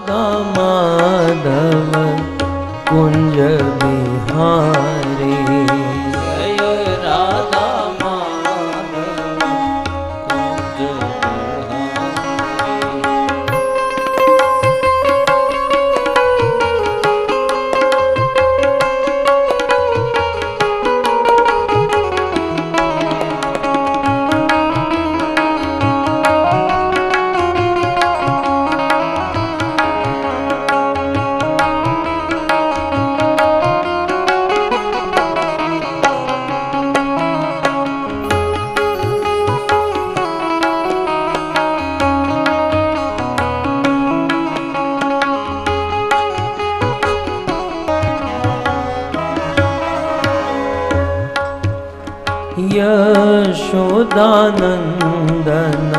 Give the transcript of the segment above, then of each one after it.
राधा माधव कुंज बिहारी। जय राधा माधव कुंज यशोदानंदन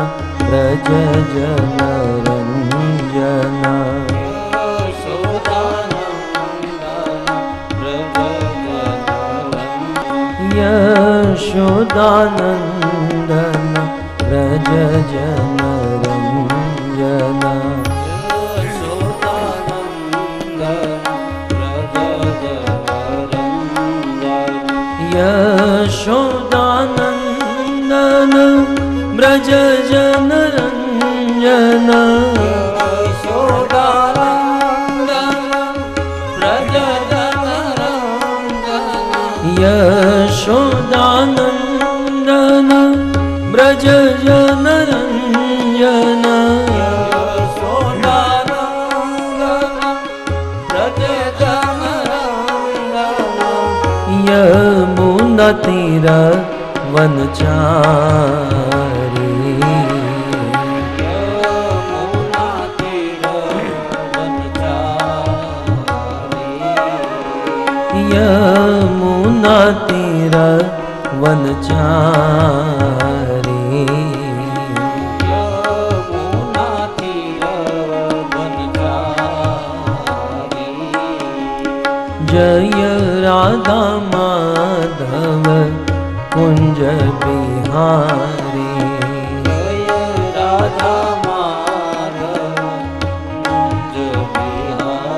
व्रज जनरंजन। यशोदानंदन व्रज जनरंजन। यशोदानंदन व्रज जनरंजन। यशोदानंदन व्रज जनरंजन। यमुना तीर वनचारी। यमुना तीर वनचारी। जय राधा माधव कुंज बिहारी। जय राधा माधव कुंज बिहारी।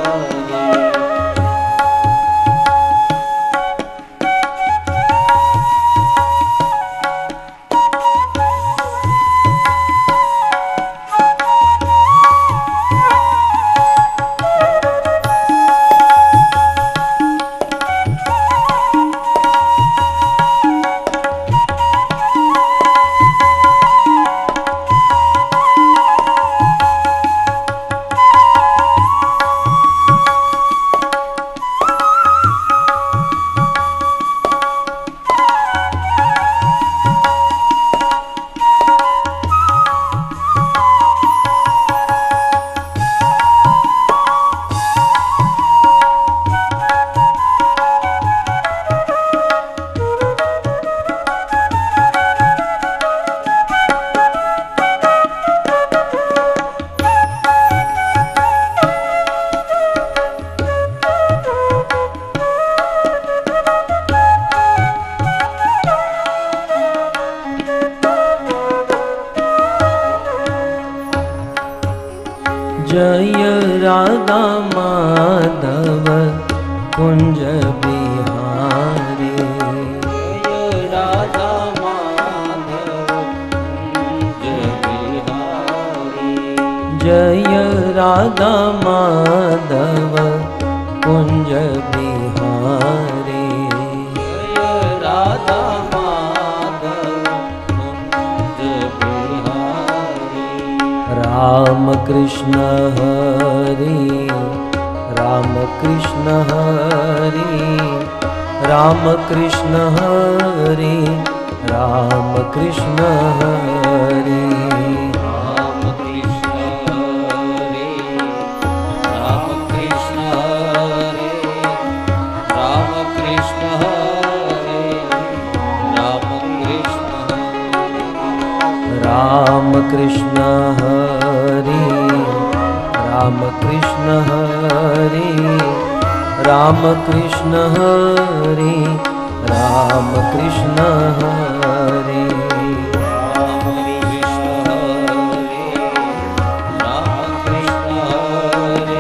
जय राधा माधव कुंज बिहारी। जय राधा माधव कुंज बिहारी। जय राधा माधव कुंज बिहारी। जय राधा माधव कुंज बिहारी। राम कृष्ण हरि राम कृष्ण हरि राम कृष्ण हरि राम कृष्ण हरि। राम कृष्ण हरे राम कृष्ण हरे राम कृष्ण हरे राम कृष्ण राम कृष्ण हरि राम कृष्ण हरि राम कृष्ण हरि राम कृष्ण हरि। राम कृष्ण हरे राम कृष्ण हरे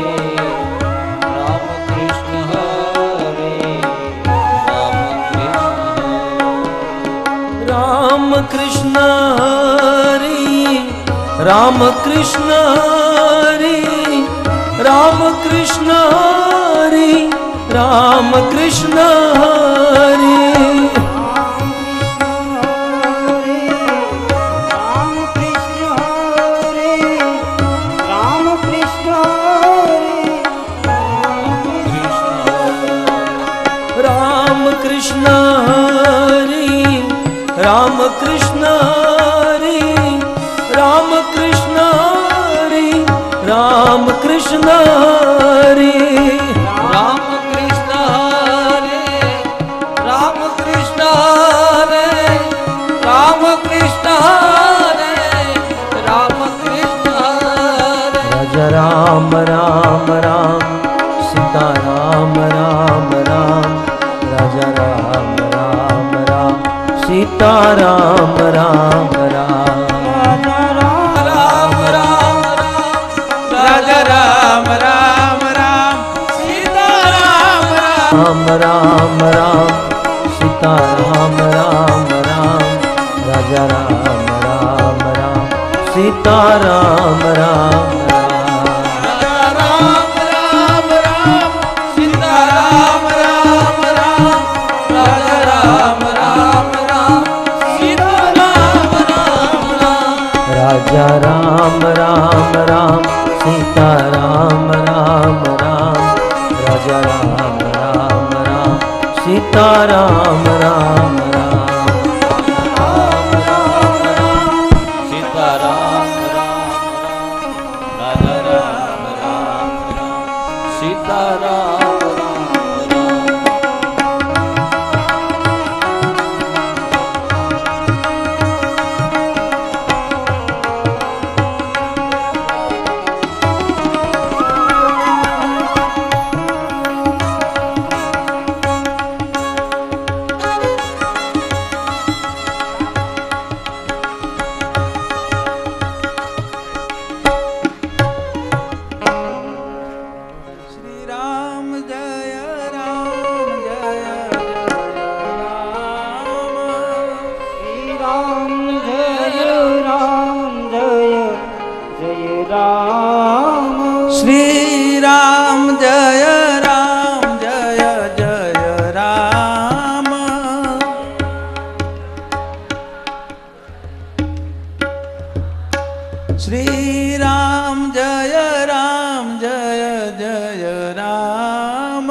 राम कृष्ण हरे राम कृष्ण हरे राम कृष्ण हरे राम कृष्ण हरे राम कृष्ण हरे राम कृष्ण हरे राम कृष्ण हरे राम कृष्ण हरे राम कृष्ण हरे राम कृष्ण हरे राम कृष्ण हरे राजा राम राम राम सीता राम राम राम राजा राम राम राम सीता राम राम राम राम राम राजा राम राम राम सीता राम राम राम राम सीता राम राम राम राजा राम राम राम सीता राम राम राजा राम राम राम सीता राम राम राम राजा राम राम राम सीता राम राम राम सीता राम राम राजा राम राम सीता राम राम श्री राम जय राम जय जय राम श्री राम जय राम जय जय राम श्री राम जय राम जय जय राम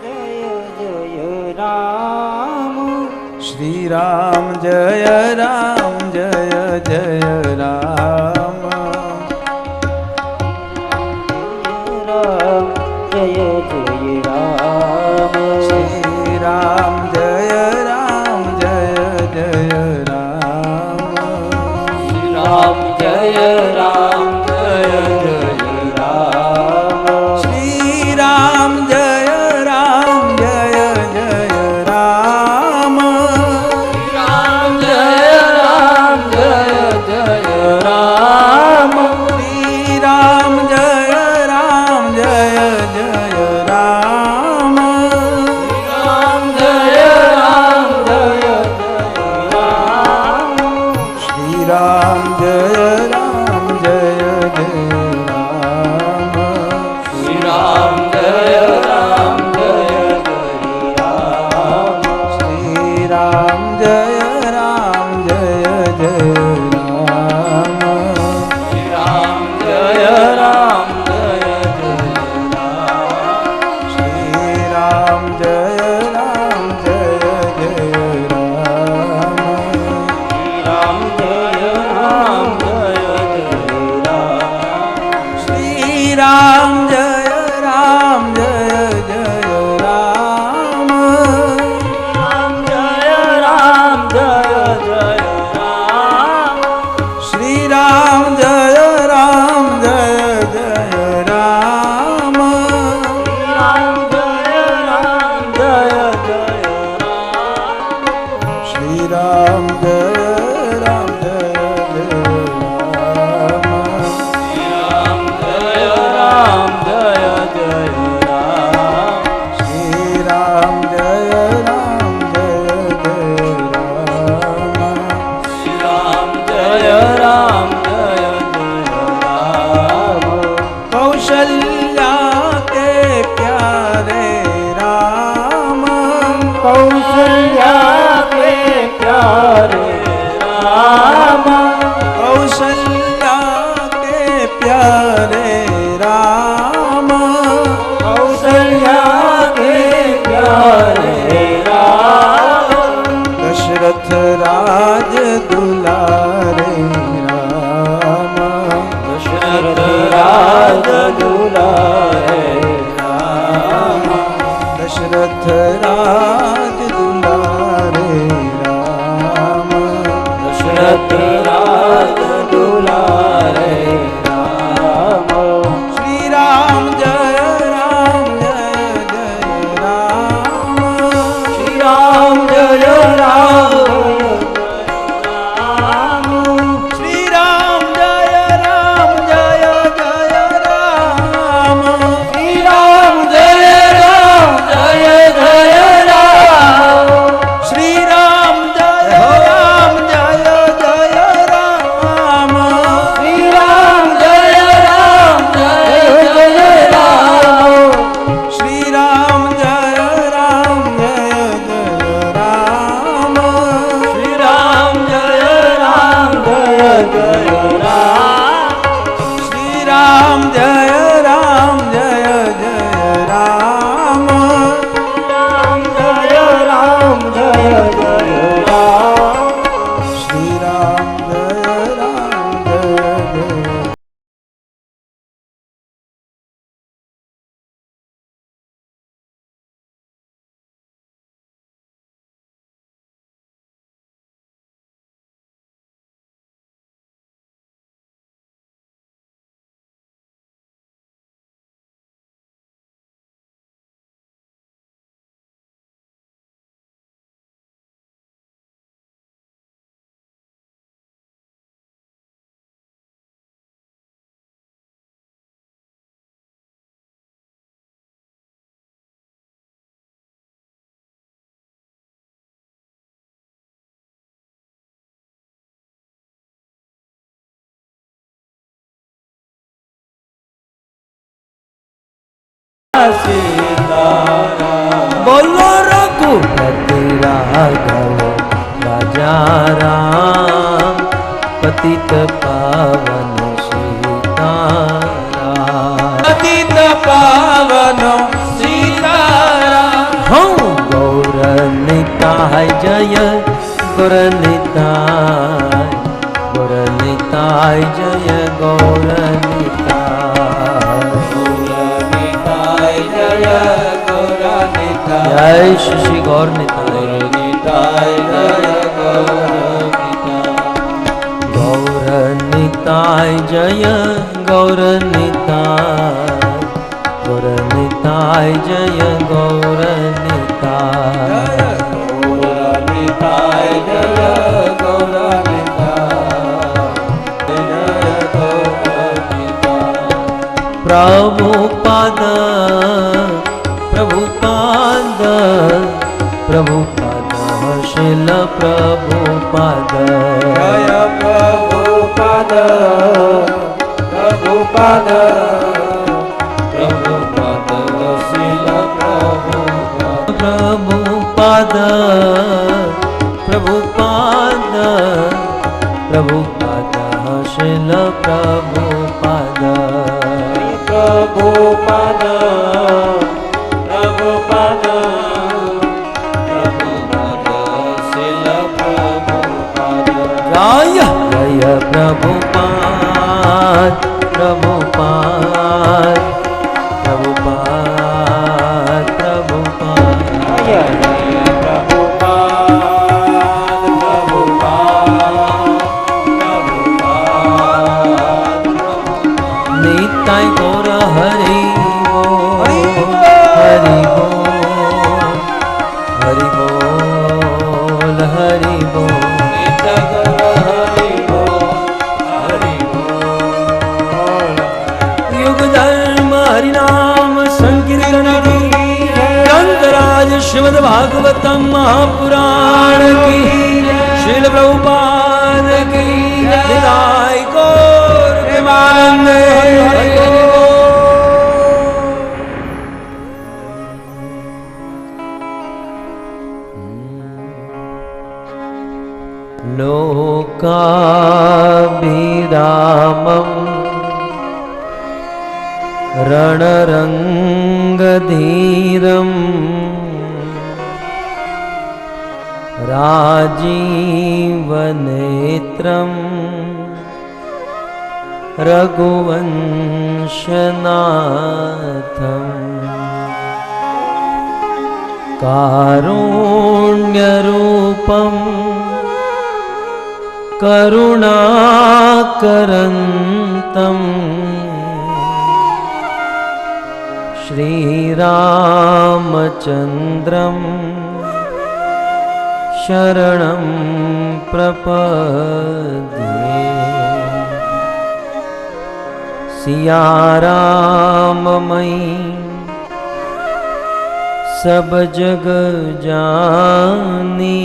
जय जय राम श्री राम जय राम जय जय राम श्री राम जय राम जय जय राम श्री राम जय राम जय जय राम राम जय राम जय जय राम श्री राम जय राम जय जय राम राम जय राम जय जय राम श्री राम जय राम जय जय राम श्री राम जय राम जय जय राम श्री राम जय राम जय जय राम श्री राम जय राम जय जय राम श्री राम जय राम जय जय राम राम जय राम जय जय राम श्री राम जय राम जय जय राम राम जय राम जय जय राम श्री राम जय राम जय जय राम राम जय राम जय जय राम श्री राम जय राम जय जय राम राम जय राम प्यारे राम, कौशल्या के प्यारे राम, दशरथ राज दुलारे राम, दशरथ राज दुलारे राम, दशरथ राज दुलारे राम, दशरथ राज दुलारे राम। श्री राम जय राम जय जय राम, श्री राम जय राम राम, श्री राम जय राम जय जय राम, श्री राम जय राम जय जय राम, श्री राम जय राम जय जय राम, श्री राम जय राम जय जय राम, श्री राम जय राम जय जय राम, श्री राम जय राम जय जय राम, श्री राम जय राम जय जय राम, राम जय राम जय जय राम, श्री राम जय राम जय जय। बोलो रघुपति राघव राजा राम, पतित पावन सीताराम। पतित पावन सीताराम, हूँ गौर निताय जय गौर निताय, गौर निताय जय गौर निताय, निताय जय गौरनिताय, जय श्री गौर निताय, निताय जय गौरनिताय, गौर निताय जय गौर निताय, गौर निताय जय गौर निताय, गौरनिताय जय गौरनिताय, जय गौरनिताय। प्रभुपाद प्रभुपाद प्रभुपाद शिल प्रभुपाद, जय प्रभुपाद प्रभुपाद प्रभुपाद शिल प्रभुपाद, प्रभुपाद प्रभुपाद प्रभुपाद शिल प्रभुपाद, प्रभुपाद प्रभुपाद प्रभुपाद शिल प्रभुपाद, जय जय प्रभुपाद प्रभुपाद प्रभुपाद प्रभुपाद, जय जय प्रभुपाद प्रभुपाद प्रभुपाद, निताय गौर हरि बोल, हरि बोल, हरि बोल, हरि बोल, नित गौर हरि बोल, हरि बोल, युग धर्म हरि नाम संकीर्तन की, ग्रंथराज श्रीमद् भागवतम महापुराण की, श्रील प्रभुपाद की, निताय गौर प्रेमानंद हरि बोल। लोकाभिरामं रणरङ्गधीरं राजीवनेत्रं रघुवंशनाथम् कारुण्यरूपं करुणाकरन्तं श्रीरामचन्द्रं शरणं प्रपद्ये। सिया राममयी सब जग जानी,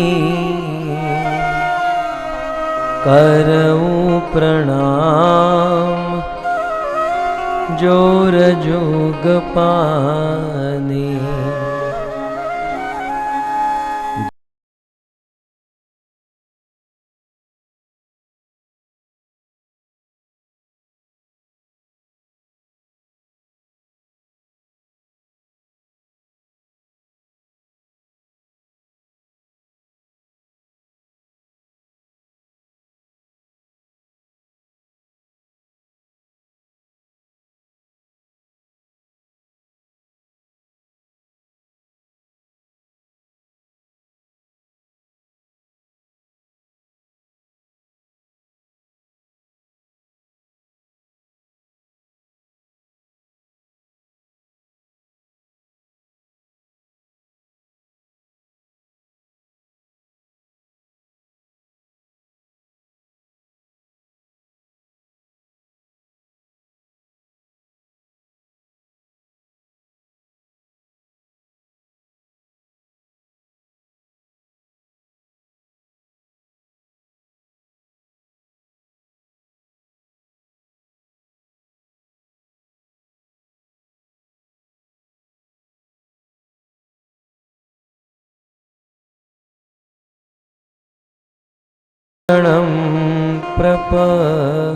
करऊं प्रणाम जोर जोग पानी। शरणं प्रपद्ये।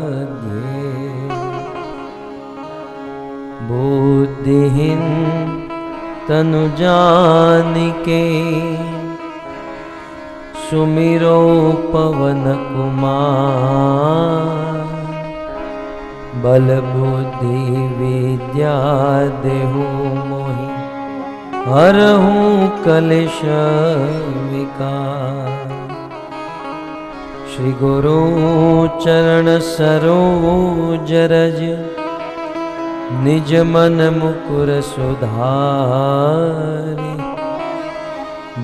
बुद्धिहीन तनु जानिके, सुमिरो पवन कुमार। बल बुद्धि विद्या देहु मोहि, हरहु कलेश विकार। श्री गुरु चरण सरोज रज, निज मन मुकुर सुधारि।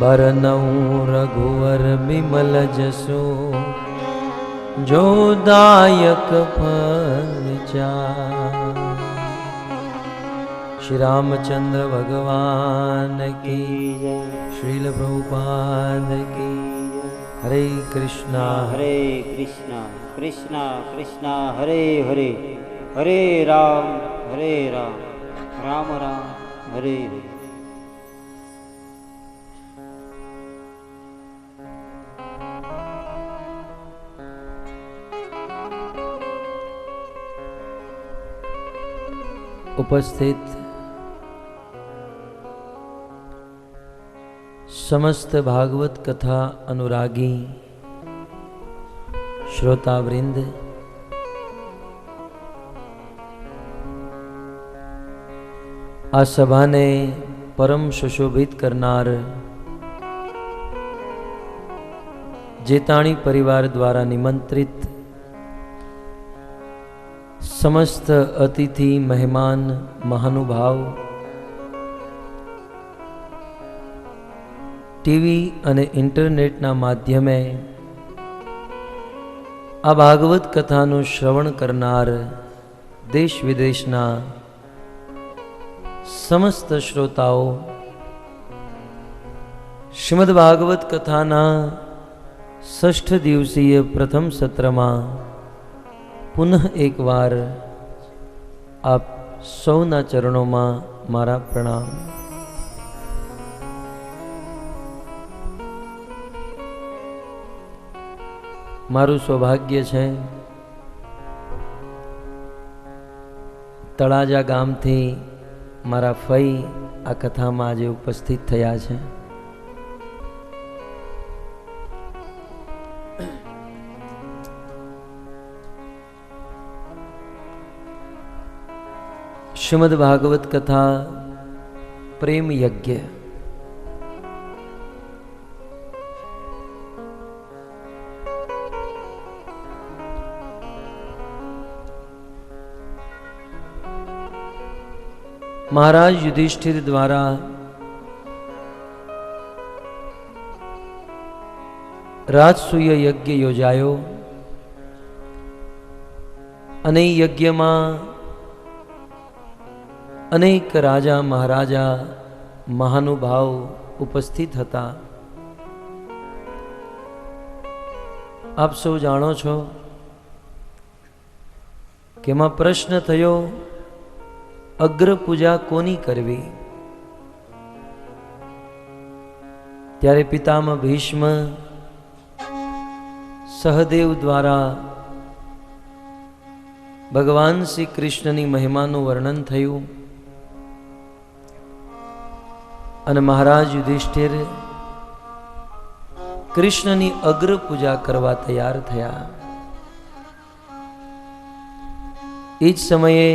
बरनऊं रघुवर बिमल जसो, जो दायक फल चारि। श्री रामचंद्र भगवान की जय। श्रील प्रभुपाद की। हरे कृष्णा कृष्णा कृष्णा हरे हरे, हरे राम राम राम हरे हरे। उपस्थित समस्त भागवत कथा अनुरागी श्रोतावृंद, आ सभाने परम सुशोभित करनार जेताणी परिवार द्वारा निमंत्रित समस्त अतिथि मेहमान महानुभाव, टीवी અને ઇન્ટરનેટના માધ્યમે આ ભાગવત કથાનું શ્રવણ કરનાર દેશ વિદેશના સમસ્ત શ્રોતાઓ, શ્રીમદ ભાગવત કથાના 6ઠ દિવસીય પ્રથમ સત્રમાં પુનઃ એકવાર આપ સૌના ચરણોમાં મારા પ્રણામ. મારું સૌભાગ્ય છે તળાજા ગામથી મારા ફઈ આ કથામાં આજે ઉપસ્થિત થયા છે. શ્રીમદ ભાગવત કથા પ્રેમ યજ્ઞ. મહારાજ યુધિષ્ઠિર દ્વારા રાજસૂય યજ્ઞ યોજાયો અને યજ્ઞમાં અનેક રાજા મહારાજા મહાનુભાવ ઉપસ્થિત હતા. આપ સૌ જાણો છો કે એમાં પ્રશ્ન થયો, અગ્ર પૂજા કોની કરવી? ત્યારે પિતામહ ભીષ્મ સહદેવ દ્વારા ભગવાન શ્રી કૃષ્ણની મહિમાનું વર્ણન થયું અને મહારાજ યુધિષ્ઠિર કૃષ્ણની અગ્ર પૂજા કરવા તૈયાર થયા. એ જ સમયે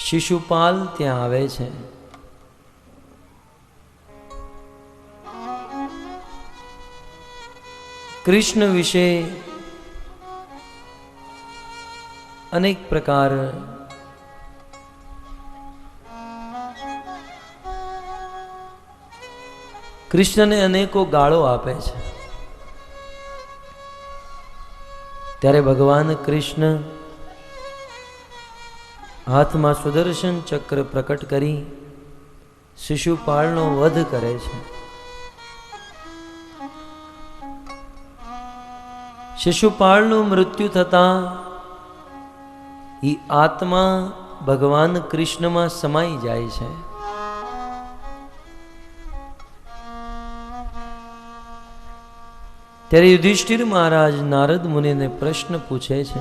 શિશુપાલ ત્યાં આવે છે. કૃષ્ણ વિશે અનેક પ્રકાર કૃષ્ણને અનેકો ગાળો આપે છે. ત્યારે ભગવાન કૃષ્ણ હાથમાં સુદર્શન ચક્ર પ્રકટ કરી શિશુપાળનો વધ કરે છે. શિશુપાળનું મૃત્યુ થતાં એ આત્મા ભગવાન કૃષ્ણમાં સમાઈ જાય છે. ત્યારે યુધિષ્ઠિર મહારાજ નારદ મુનિને પ્રશ્ન પૂછે છે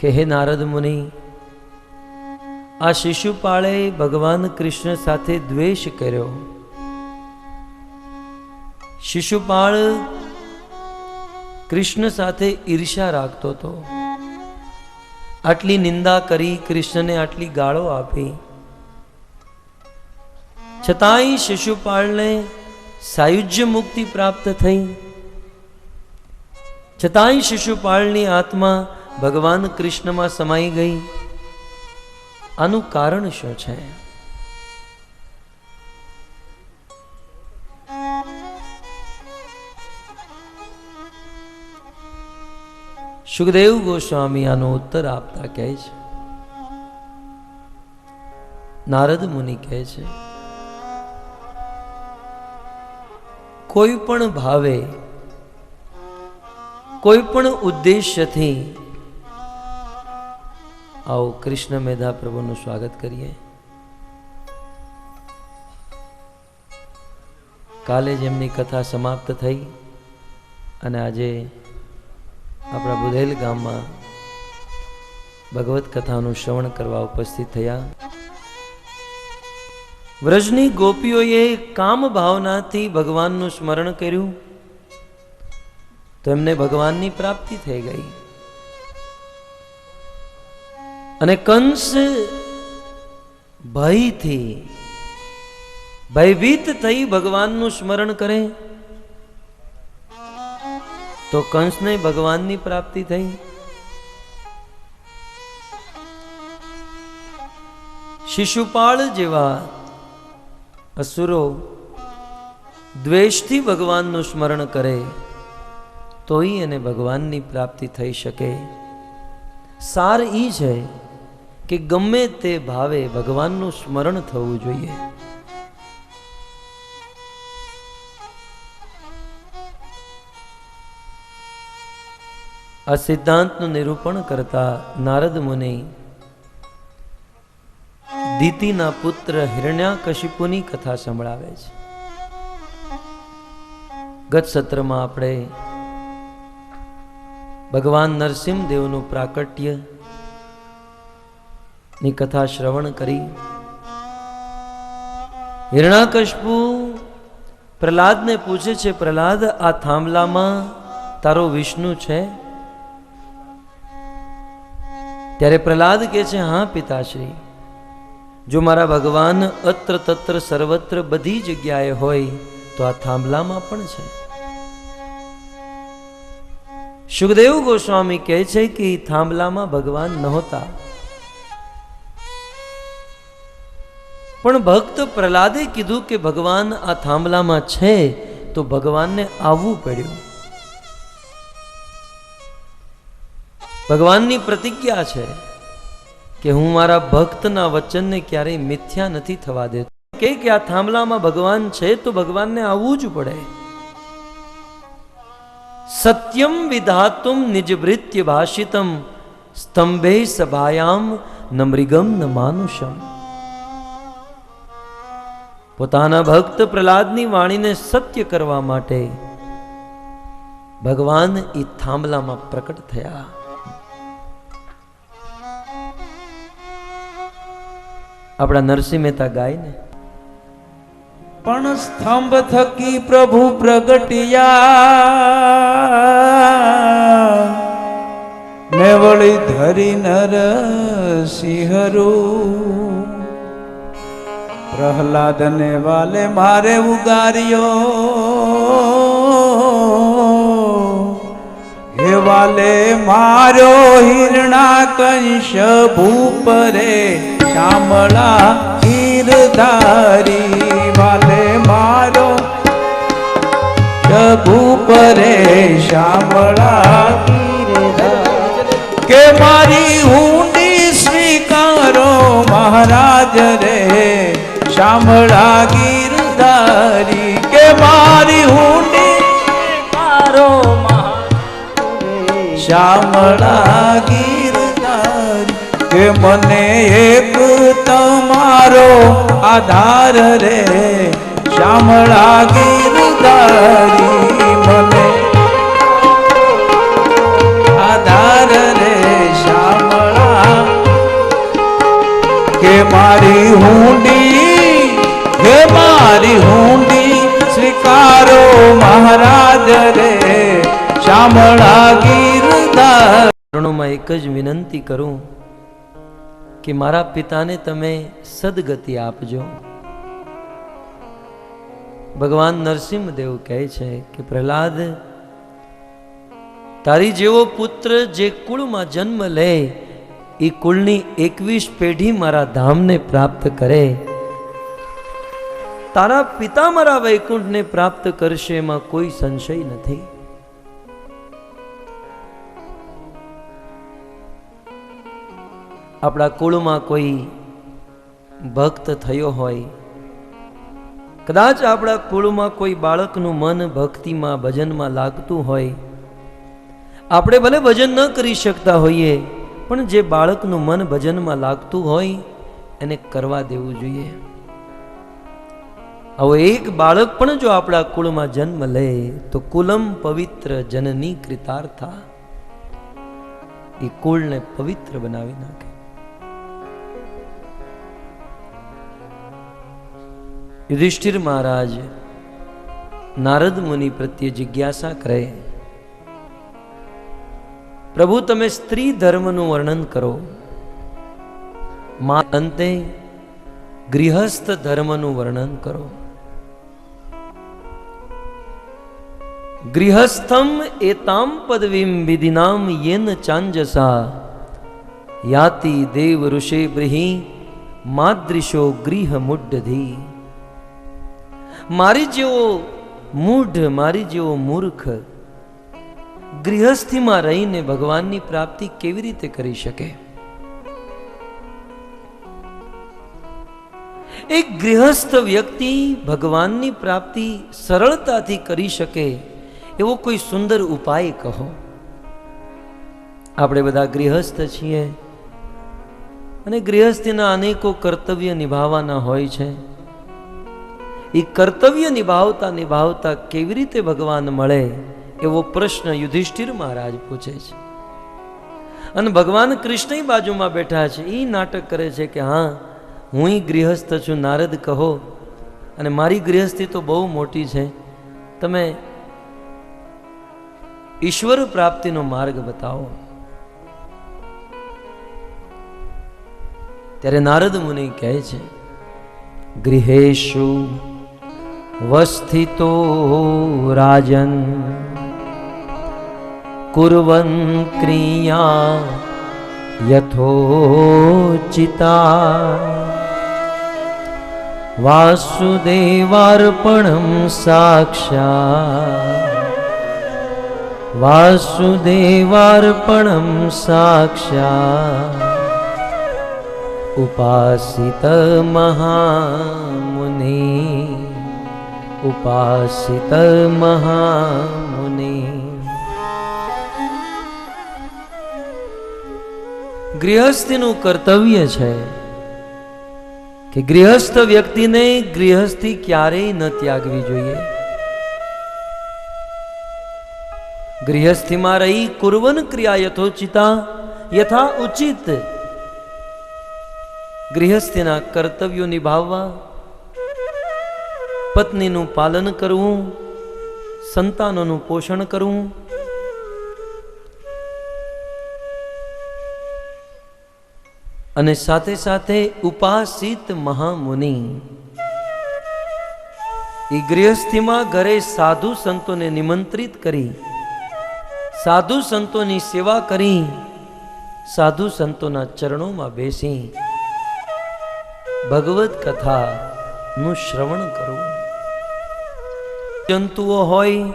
કે હે નારદ મુનિ, આ શિશુપાળે ભગવાન કૃષ્ણ સાથે દ્વેષ કર્યો. શિશુપાળ કૃષ્ણ સાથે ઈર્ષ્યા રાખતો હતો. આટલી નિંદા કરી, કૃષ્ણને આટલી ગાળો આપી, છતાંય શિશુપાળને સાયુજ્ય મુક્તિ પ્રાપ્ત થઈ. છતાંય શિશુપાળની આત્મા ભગવાન કૃષ્ણમાં સમાઈ ગઈ. આનું કારણ શું છે? સુખદેવ ગોસ્વામી આનો ઉત્તર આપતા કહે છે, નારદ મુનિ કહે છે, કોઈ પણ ભાવે, કોઈ પણ ઉદ્દેશ્યથી, આવો કૃષ્ણ મેધા પ્રભુનું સ્વાગત કરીએ. કાલે જ એમની કથા સમાપ્ત થઈ અને આજે આપણા બુધેલ ગામમાં ભગવત કથાનું શ્રવણ કરવા ઉપસ્થિત થયા. વ્રજની ગોપીઓએ કામ ભાવનાથી ભગવાનનું સ્મરણ કર્યું તો એમને ભગવાનની પ્રાપ્તિ થઈ ગઈ. અને કંસ ભયથી ભયભીત થઈ ભગવાનનું સ્મરણ કરે તો કંસને ભગવાનની પ્રાપ્તિ થઈ. શિશુપાળ જેવા અસુરો દ્વેષથી ભગવાનનું સ્મરણ કરે તોય એને ભગવાનની પ્રાપ્તિ થઈ શકે. સાર એ છે કે ગમે તે ભાવે ભગવાનનું સ્મરણ થવું જોઈએ. આ સિદ્ધાંતનું નિરૂપણ કરતા નારદ મુનિ દિતિના પુત્ર હિરણ્યાકશિપુની કથા સંભળાવે છે. ગત સત્રમાં આપણે ભગવાન નરસિંહદેવનું પ્રાકટ્ય ની કથા શ્રવણ કરી. હિરણાકશિપુ પ્રહલાદને પૂછે છે, પ્રહલાદ, આ થાંભલામાં તારો વિષ્ણુ છે? ત્યારે પ્રહલાદ કહે છે, હા પિતાશ્રી, જો મારા ભગવાન અત્ર તત્ર સર્વત્ર બધી જગ્યાએ હોય તો આ થાંભલામાં પણ છે. સુખદેવ ગોસ્વામી કહે છે કે થાંભલામાં ભગવાન નહોતા, પણ ભક્ત પ્રહલાદે કીધું કે ભગવાન આ થાંભલામાં છે, તો ભગવાનને આવવું પડ્યું. ભગવાનની પ્રતિજ્ઞા છે કે હું મારા ભક્તના વચનને ક્યારેય મિથ્યા નથી થવા દેતો. કે આ થાંભલામાં ભગવાન છે તો ભગવાનને આવવું જ પડે. સત્યમ વિધાતુમ નિજભૃત્ય ભાષિતમ સ્તંભે સભાયામ ન મૃગમ ન માનુષમ. પોતાના ભક્ત પ્રહલાદની વાણીને સત્ય કરવા માટે ભગવાન એ થાંભલામાં પ્રકટ થયા. આપણા નરસિંહ મહેતા ગાય ને, પણ સ્તંભ થકી પ્રભુ પ્રગટિયા ને વળી ધરી નરસિંહરું. પ્રહલાદ ને વાલે મારે ઉગાર્યો, હે વાલે માર્યો હિરણાકંશ ભૂપરે શામળા ગીરધારી. વાલે મારો ભૂપરે શામળા ગીરધારી. કે મારી ઊંડી સ્વીકારો મહારાજ રે શામળા ગીરધારી. કે મારી ઊંડી સ્વીકારો શામળા ગીરધારી. કે મને એક તમારો આધાર રે શામળા ગીરધારી. મને આધાર રે શામળા. કે મારી હુંડી, હે મારી હુંડી સ્વીકારો મહારાજ રે શામળા ગીરધારી. ચરણોમાં એક જ વિનંતી કરું કે મારા પિતાને તમે સદગતિ આપજો. ભગવાન નરસિંહદેવ કહે છે કે પ્રહલાદ, તારી જેવો પુત્ર જે કુળમાં જન્મ લે એ કુળની 21 પેઢી મારા ધામને પ્રાપ્ત કરે. તારા પિતા મારા વૈકુંઠને પ્રાપ્ત કરશે, એમાં કોઈ સંશય નથી. આપણા કુળમાં કોઈ ભક્ત થયો હોય, કદાચ આપણા કુળમાં કોઈ બાળકનું મન ભક્તિમાં ભજનમાં લાગતું હોય, આપણે ભલે ભજન ન કરી શકતા હોઈએ, પણ જે બાળકનું મન ભજનમાં લાગતું હોય એને કરવા દેવું જોઈએ. હવે એક બાળક પણ જો આપણા કુળમાં જન્મ લે તો કુલમ પવિત્ર જનની કૃતાર્થા. એ કુળને પવિત્ર બનાવી નાખે. યુધિષ્ઠિર મહારાજ નારદ મુનિ પ્રત્યે જિજ્ઞાસા કરે, પ્રભુ તમે સ્ત્રી ધર્મનું વર્ણન કરો, અંતે ગૃહસ્થ ધર્મનું વર્ણન કરો. ગૃહસ્થમ એતામ પદવીમ વિધિનામ યેન ચાંજસા યાતિ દેવ ઋષે બ્રહી માદૃશો ગૃહ મુડ્ઢધી. મારી જેવો મૂઢ, મારી જેવો મૂર્ખ ગૃહસ્થીમાં રહીને ભગવાનની પ્રાપ્તિ કેવી રીતે કરી શકે? એક ગૃહસ્થ વ્યક્તિ ભગવાનની પ્રાપ્તિ સરળતાથી કરી શકે એવો કોઈ સુંદર ઉપાય કહો. આપણે બધા ગૃહસ્થ છીએ અને ગૃહસ્થીના અનેકો કર્તવ્ય નિભાવવાના હોય છે. એ કર્તવ્ય નિભાવતા નિભાવતા કેવી રીતે ભગવાન મળે એવો પ્રશ્ન યુધિષ્ઠિર મહારાજ પૂછે છે. અને ભગવાન કૃષ્ણ બાજુમાં બેઠા છે. એ નાટક કરે છે કે હા, હું ગૃહસ્થ છું, નારદ કહો, અને મારી ગૃહસ્થી તો બહુ મોટી છે, તમે ઈશ્વર પ્રાપ્તિનો માર્ગ બતાવો. ત્યારે નારદ મુનિ કહે છે, ગૃહેષુ वस्थितो राजन कुर्वन् क्रिया यथोचिता वासुदेवार्पणं साक्षात् उपासित महामुनि. ગૃહસ્થીનું કર્તવ્ય છે કે ગૃહસ્થ વ્યક્તિને ગૃહસ્થી ક્યારેય ન ત્યાગવી જોઈએ. ગૃહસ્થીમાં રહી કુર્વન ક્રિયા યથોચિતા, યથા ઉચિત ગૃહસ્થીના કર્તવ્યો નિભાવવા, પત્નીનું પાલન કરવું, સંતાનોનું પોષણ કરવું, અને સાથે સાથે ઉપાસિત મહામુનિ, એ ગૃહસ્થીમાં ઘરે સાધુ સંતોને નિમંત્રિત કરી, સાધુ સંતોની સેવા કરી, સાધુ સંતોના ચરણોમાં બેસી ભગવત કથાનું શ્રવણ કરવું. જંતુઓ હોય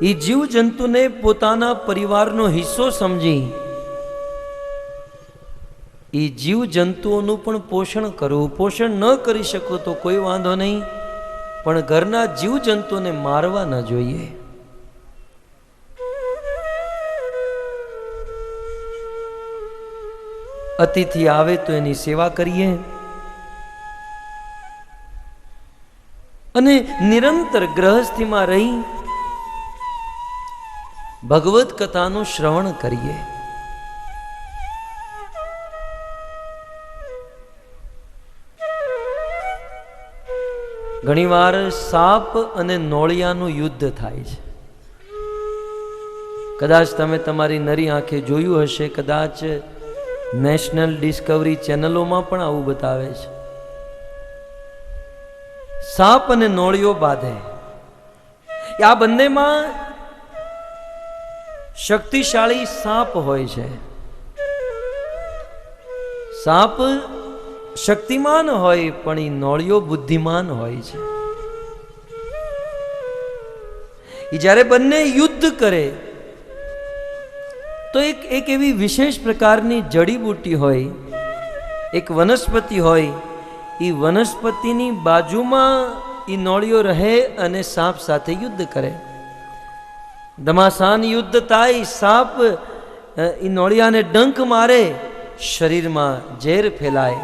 એ જીવ જંતુને પોતાના પરિવારનો હિસ્સો સમજી એ જીવ જંતુઓનું પણ પોષણ કરવું. પોષણ ન કરી શકો તો કોઈ વાંધો નહીં, પણ ઘરના જીવ જંતુઓને મારવા ન જોઈએ. અતિથિ આવે તો એની સેવા કરીએ, અને નિરંતર ગ્રહસ્થીમાં રહી ભગવત કથાનું શ્રવણ કરીએ. ઘણીવાર સાપ અને નોળિયાનું યુદ્ધ થાય છે. કદાચ તમે તમારી નરી આંખે જોયું હશે, કદાચ નેશનલ ડિસ્કવરી ચેનલોમાં પણ આવું બતાવે છે. સાપ અને નોળિયો બાંધે, આ બંનેમાં શક્તિશાળી સાપ હોય છે. સાપ શક્તિમાન હોય, પણ એ નોળિયો બુદ્ધિમાન હોય છે. એ જ્યારે બંને યુદ્ધ કરે તો એક એવી વિશેષ પ્રકારની જડીબુટી હોય, એક વનસ્પતિ હોય, એ વનસ્પતિની બાજુમાં એ નોળિયો રહે અને સાપ સાથે યુદ્ધ કરે. ધમાસાન યુદ્ધ થાય, સાપ એ નોળિયાને ડંખ મારે, શરીરમાં ઝેર ફેલાય,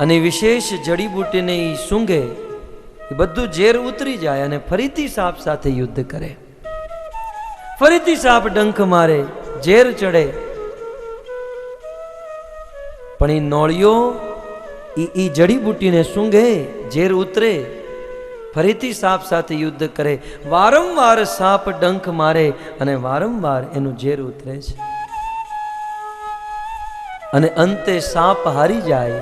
અને વિશેષ જડીબુટીને એ સૂંઘે, એ બધું ઝેર ઉતરી જાય અને ફરીથી સાપ સાથે યુદ્ધ કરે. ફરીથી સાપ ડંખ મારે, ઝેર ચડે, પણ એ નોળિયો એ જડીબુટીને સૂંઘે, ઝેર ઉતરે, ફરીથી સાપ સાથે યુદ્ધ કરે. વારંવાર સાપ ડંખ મારે અને વારંવાર એનું ઝેર ઉતરે છે, અને અંતે સાપ હારી જાય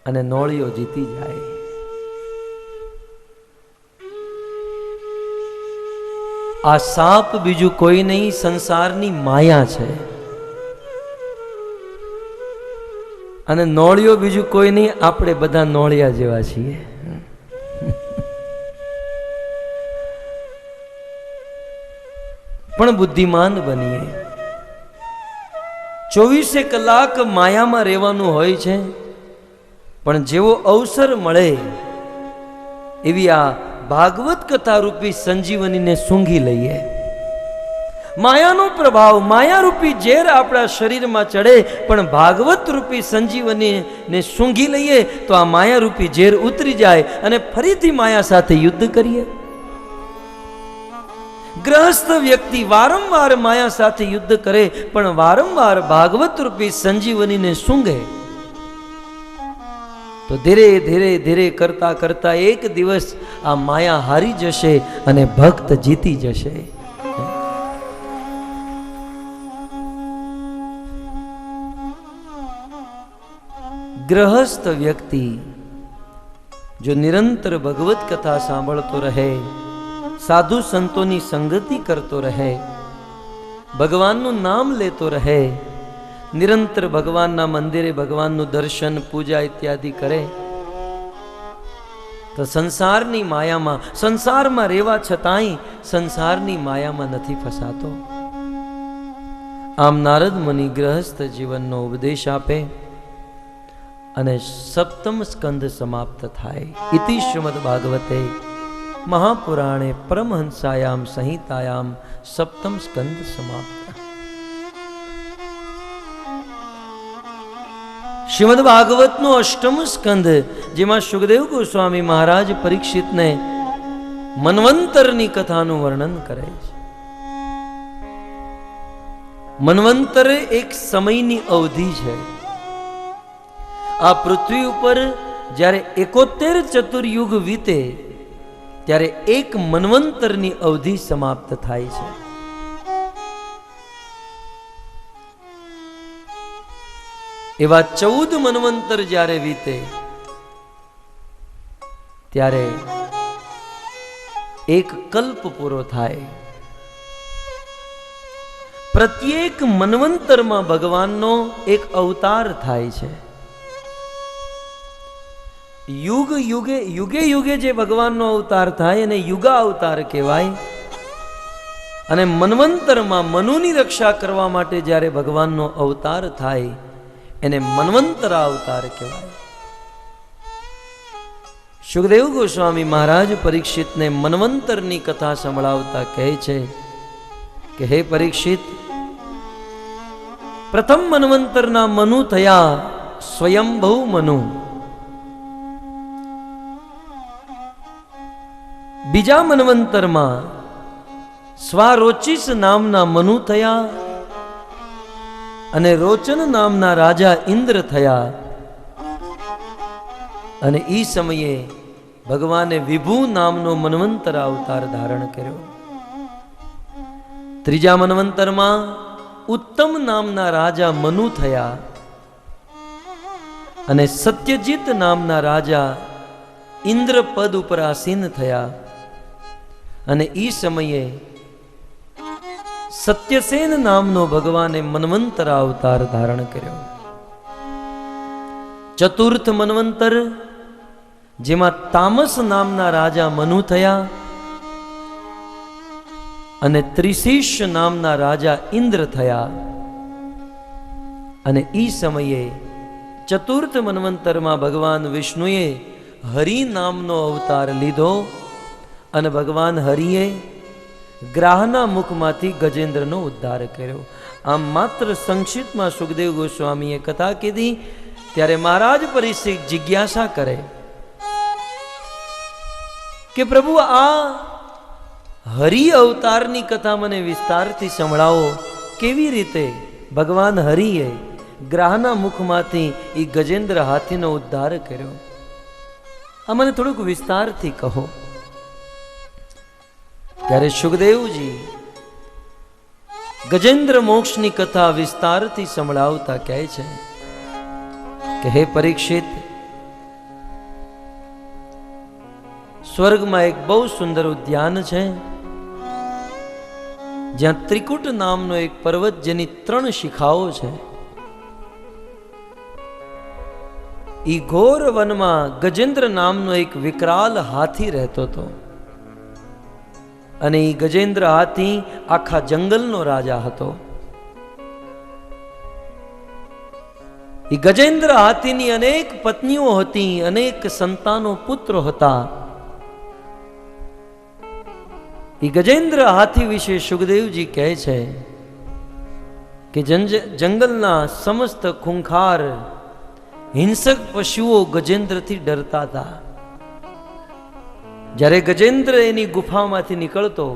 અને નોળિયો જીતી જાય. આ સાપ બીજું કોઈ નહીં, સંસારની માયા છે, અને નોળિયો બીજું કોઈ નહીં, આપણે બધા નોળિયા જેવા છીએ. પણ બુદ્ધિમાન બનીએ. 24 કલાક માયામાં રહેવાનું હોય છે, પણ જેવો અવસર મળે એવી આ ભાગવત કથા રૂપી સંજીવનીને સૂંઘી લઈએ. માયાનો પ્રભાવ, માયારૂપી ઝેર આપણા શરીરમાં ચડે, પણ ભાગવત રૂપી સંજીવનીને સૂંઘી લઈએ તો આ માયારૂપી ઝેર ઉતરી જાય અને ફરીથી માયા સાથે યુદ્ધ કરીએ. ગ્રહસ્થ વ્યક્તિ વારંવાર માયા સાથે યુદ્ધ કરે, પણ વારંવાર ભાગવત રૂપી સંજીવનીને સૂંઘે તો ધીરે ધીરે ધીરે કરતા કરતા એક દિવસ આ માયા હારી જશે અને ભક્ત જીતી જશે. ગ્રહસ્થ વ્યક્તિ જો નિરંતર ભગવત કથા સાંભળતો રહે, સાધુ સંતોની સંગતિ કરતો રહે, ભગવાનનું નામ લેતો રહે, નિરંતર ભગવાનના મંદિરે ભગવાનનું દર્શન પૂજા ઇત્યાદિ કરે તો સંસારની માયામાં, સંસારમાં રહેવા છતાંય સંસારની માયામાં નથી ફસાતો. આમ નારદ મુનિ ગ્રહસ્થ જીવનનો ઉપદેશ આપે અને સપ્તમ સ્કંદ સમાપ્ત થાય. ઇતિ શ્રીમદ ભાગવતે મહાપુરાણે પરમહંસાયામ સંહિતાયામ સપ્તમ સ્કંદ સમાપ્ત. શ્રીમદ ભાગવતનો અષ્ટમ સ્કંદ, જેમાં સુખદેવ ગોસ્વામી મહારાજ પરીક્ષિતને મન્વંતરની કથાનું વર્ણન કરે છે. મન્વંતર એક સમયની અવધિ છે. આ પૃથ્વી ઉપર જ્યારે 71 ચતુર્યુગ વીતે ત્યારે એક મન્વંતરની અવધિ સમાપ્ત થાય છે. એવા 14 મન્વંતર જ્યારે વીતે ત્યારે એક કલ્પ પૂરો થાય. પ્રત્યેક મન્વંતરમાં ભગવાનનો એક અવતાર થાય છે. યુગ યુગે યુગે યુગે જે ભગવાનનો અવતાર થાય એને યુગા અવતાર કહેવાય. અને મન્વંતરમાં મનુની રક્ષા કરવા માટે જ્યારે ભગવાનનો અવતાર થાય એને મન્વંતરા અવતાર કહેવાય. સુખદેવ ગોસ્વામી મહારાજ પરીક્ષિતને મન્વંતરની કથા સંભળાવતા કહે છે કે હે પરીક્ષિત, પ્રથમ મન્વંતરના મનુ થયા સ્વયંભૂ મનુ. બીજા મન્વંતરમાં સ્વારોચિસ નામના મનુ થયા અને રોચન નામના રાજા ઇન્દ્ર થયા. અને એ સમયે ભગવાને વિભુ નામનો મન્વંતર અવતાર ધારણ કર્યો. ત્રીજા મન્વંતરમાં ઉત્તમ નામના રાજા મનુ થયા અને સત્યજીત નામના રાજા ઇન્દ્ર પદ ઉપર આસીન થયા. અને એ સમયે સત્યસેન નામનો ભગવાને મન્વંતર અવતાર ધારણ કર્યો. ચતુર્થ મન્વંતર, જેમાં તામસ નામના રાજા મનુ થયા અને ત્રિશીશ નામના રાજા ઇન્દ્ર થયા. અને એ સમયે ચતુર્થ મન્વંતરમાં ભગવાન વિષ્ણુએ હરિ નામનો અવતાર લીધો અને ભગવાન હરિએ ગ્રાહના મુખમાંથી ગજેન્દ્રનો ઉદ્ધાર કર્યો. આમ માત્ર સંક્ષિપ્તમાં સુખદેવ ગોસ્વામીએ કથા કીધી. ત્યારે મહારાજ પરીક્ષિત જિજ્ઞાસા કરે કે પ્રભુ, આ હરિ અવતારની કથા મને વિસ્તારથી સંભળાવો. કેવી રીતે ભગવાન હરિએ ગ્રાહના મુખમાંથી એ ગજેન્દ્ર હાથીનો ઉદ્ધાર કર્યો? આ મને થોડુંક વિસ્તારથી કહો. ત્યારે સુખદેવજી ગજેન્દ્ર મોક્ષની કથા વિસ્તારથી સંભળાવતા કહે છે કે હે પરીક્ષિત, સ્વર્ગમાં એક બહુ સુંદર ઉદ્યાન છે, જ્યાં ત્રિકુટ નામનો એક પર્વત, જેની 3 શિખાઓ છે. ઈ ઘોર વનમાં ગજેન્દ્ર નામનો એક વિકરાલ હાથી રહેતો હતો. અને ઈ ગજેન્દ્ર હાથી આખા જંગલનો રાજા હતો. ઈ ગજેન્દ્ર હાથીની અનેક પત્નીઓ હતી, અનેક સંતાનો પુત્રો હતા. એ ગજેન્દ્ર હાથી વિશે સુખદેવજી કહે છે કે જંગલના સમસ્ત ખૂંખાર હિંસક પશુઓ ગજેન્દ્રથી ડરતા હતા. જ્યારે ગજેન્દ્ર એની ગુફામાંથી નીકળતો,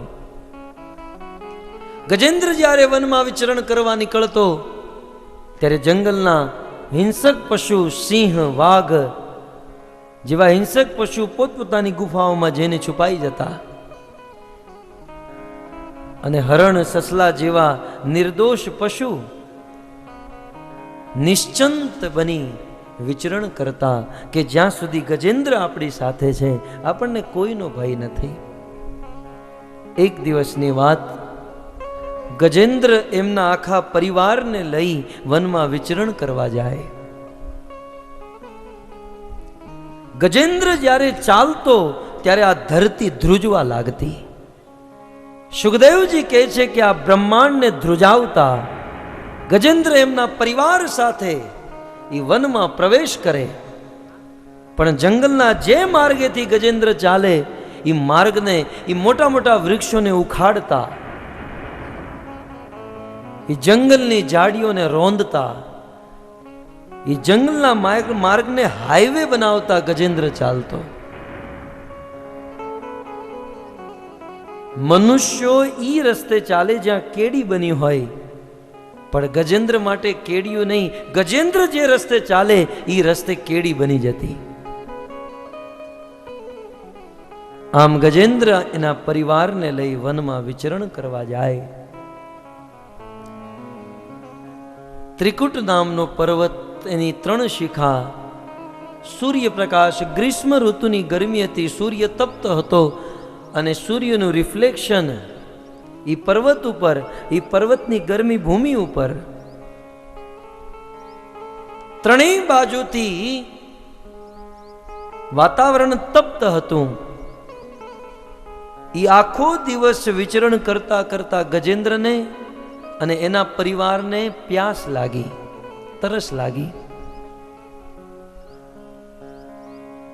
ગજેન્દ્ર જ્યારે વનમાં વિચરણ કરવા નીકળતો, ત્યારે જંગલના હિંસક પશુ સિંહ, વાઘ જેવા હિંસક પશુ પોતપોતાની ગુફાઓમાં જઈને છુપાઈ જતા અને હરણ, સસલા જેવા નિર્દોષ પશુ નિશ્ચંત બની વિચરણ કરતા કે જ્યાં સુધી ગજેન્દ્ર આપણી સાથે છે આપણને કોઈનો ભય નથી. એક દિવસની વાત, ગજેન્દ્ર એમના આખા પરિવારને લઈ વનમાં વિચરણ કરવા જાય. ગજેન્દ્ર જ્યારે ચાલતો ત્યારે આ ધરતી ધ્રુજવા લાગતી. સુખદેવજી કહે છે કે આ બ્રહ્માંડને ધ્રુજાવતા ગજેન્દ્ર એમના પરિવાર સાથે એ વનમાં પ્રવેશ કરે, પણ જંગલના જે માર્ગેથી ગજેન્દ્ર ચાલે એ માર્ગને, એ મોટા મોટા વૃક્ષોને ઉખાડતા, એ જંગલની ઝાડીઓને રોંદતા, એ જંગલના માર્ગને હાઈવે બનાવતા ગજેન્દ્ર ચાલતો. મનુષ્યો ઈ રસ્તે ચાલે જ્યાં કેડી બની હોય, પણ ગજેન્દ્ર માટે કેડિયું નહીં, ગજેન્દ્ર જે રસ્તે ચાલે ઈ રસ્તે કેડી બની જતી. આમ ગજેન્દ્ર એના પરિવારને લઈ વનમાં વિચરણ કરવા જાય. ત્રિકુટ નામનો પર્વત, એની 3 શિખા, સૂર્યપ્રકાશ, ગ્રીષ્મ ઋતુની ગરમી હતી, સૂર્ય તપ્ત હતો અને સૂર્યનું રિફ્લેક્શન એ પર્વત ઉપર, એ પર્વતની ગરમી ભૂમિ ઉપર, ત્રણેય બાજુથી વાતાવરણ તપ્ત હતું. એ આખો દિવસ વિચરણ કરતા કરતા ગજેન્દ્રને અને એના પરિવારને પ્યાસ લાગી, તરસ લાગી.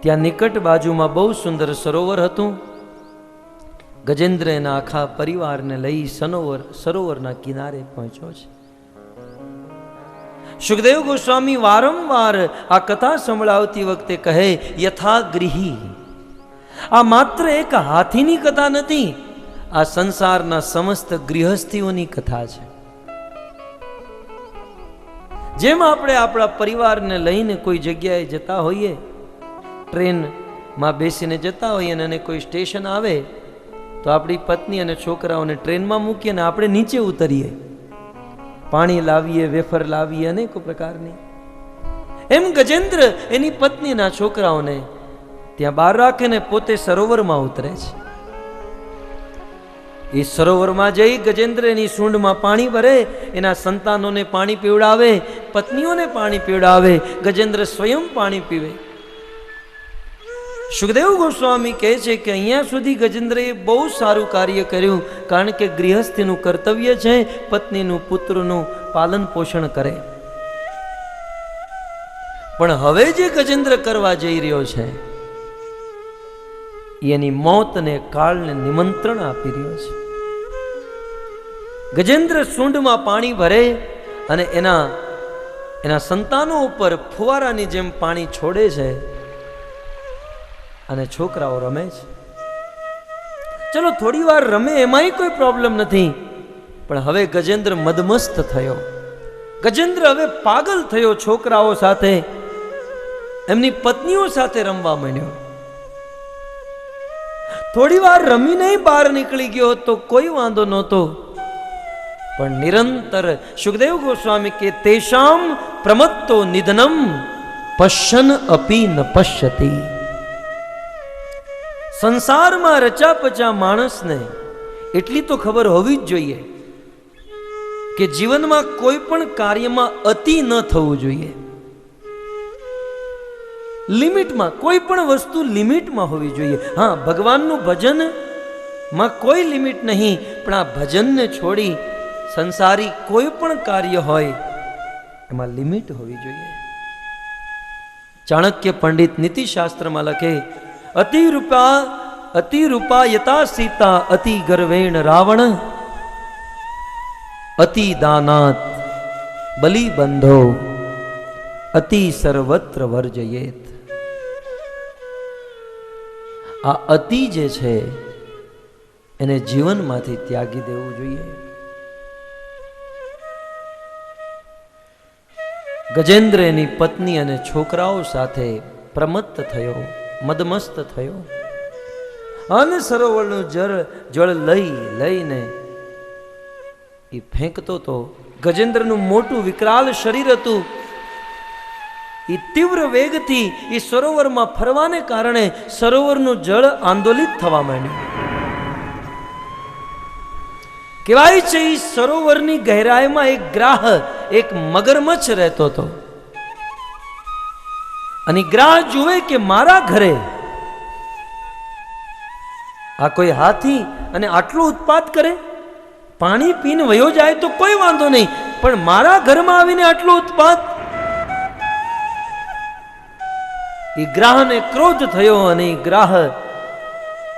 ત્યાં નિકટ બાજુમાં બહુ સુંદર સરોવર હતું. ગજેન્દ્ર એના આખા પરિવારને લઈ સરોવરના કિનારે પહોંચ્યો છે. સુખદેવ ગોસ્વામી વારંવાર આ કથા સંભળાવતી વખતે કહે, યથાગૃહી, આ માત્ર એક હાથીની કથા નથી, આ સંસારના સમસ્ત ગૃહસ્થીઓની કથા છે. જેમ આપણે આપણા પરિવારને લઈને કોઈ જગ્યાએ જતા હોઈએ, ટ્રેનમાં બેસીને જતા હોઈએ અને કોઈ સ્ટેશન આવે તો આપણી પત્ની અને છોકરાઓને ટ્રેનમાં મૂકીએ અને આપણે નીચે ઉતરીએ, પાણી લાવીએ, વેફર લાવીએ, અનેકો પ્રકારની. એમ ગજેન્દ્ર એની પત્નીના છોકરાઓને ત્યાં બહાર રાખીને પોતે સરોવરમાં ઉતરે છે. એ સરોવરમાં જઈ ગજેન્દ્ર એની સૂંઢમાં પાણી ભરે, એના સંતાનોને પાણી પીવડાવે, પત્નીઓને પાણી પીવડાવે, ગજેન્દ્ર સ્વયં પાણી પીવે. સુખદેવ ગોસ્વામી કહે છે કે અહીંયા સુધી ગજેન્દ્રએ બહુ સારું કાર્ય કર્યું, કારણ કે ગૃહસ્થીનું કર્તવ્ય છે પત્નીનું, પુત્રનું પાલન પોષણ કરે. પણ હવે જે ગજેન્દ્ર કરવા જઈ રહ્યો છે એની મોતને, કાળને નિમંત્રણ આપી રહ્યો છે. ગજેન્દ્ર સૂંઢમાં પાણી ભરે અને એના સંતાનો ઉપર ફુવારાની જેમ પાણી છોડે છે અને છોકરાઓ રમે છે. ચલો થોડી વાર રમે, એમાંય કોઈ પ્રોબ્લેમ નથી, પણ હવે ગજેન્દ્ર મદમસ્ત થયો. ગજેન્દ્ર હવે પાગલ થયો. છોકરાઓ સાથે, એમની પત્નીઓ સાથે રમવા માંડ્યો. થોડી વાર રમીને બહાર નીકળી ગયો તો કોઈ વાંધો નહોતો, પણ નિરંતર સુખદેવ ગોસ્વામી કે તેષામ પ્રમત્તો નિધનમ પશ્યન અપી ન પશ્યતિ. સંસારમાં રચા પચા માણસને એટલી તો ખબર હોવી જ જોઈએ કે જીવનમાં કોઈ પણ કાર્યમાં અતિ ન થવું જોઈએ. લિમિટમાં, કોઈ પણ વસ્તુ લિમિટમાં હોવી જોઈએ. હા, ભગવાનનું ભજનમાં કોઈ લિમિટ નહીં, પણ આ ભજનને છોડી સંસારી કોઈ પણ કાર્ય હોય એમાં લિમિટ હોવી જોઈએ. ચાણક્ય પંડિત નીતિશાસ્ત્રમાં લખે, અતિરૂપા અતિ રૂપા યતા સીતા અતિ ગર્વેણ રાવણ અતિ દાનાત બલી બંધો અતિ સર્વત્ર વર્જયેત. આ અતિ જે છે એને જીવનમાંથી ત્યાગી દેવું જોઈએ. ગજેન્દ્ર એની પત્ની અને છોકરાઓ સાથે પ્રમત્ત થયો, મદમસ્ત થયો અને સરોવરનું જળ લઈને એ ફેંકતો તો. ગજેન્દ્રનું મોટું વિકરાલ શરીર હતું. એ તીવ્ર વેગથી એ સરોવરમાં ફરવાને કારણે સરોવરનું જળ આંદોલિત થવા માંડ્યું. કહેવાય છે એ સરોવરની ગહેરાઈમાં એક ગ્રાહ, એક મગરમચ્છ રહેતો હતો. અને ગ્રાહ જુએ કે મારા ઘરે આ કોઈ હાથી અને આટલો ઉત્પાત કરે, પાણી પીને વયો જાય તો કોઈ વાંધો નહીં, પણ મારા ઘરમાં આવીને આટલો ઉત્પાત. એ ગ્રાહને ક્રોધ થયો અને એ ગ્રાહ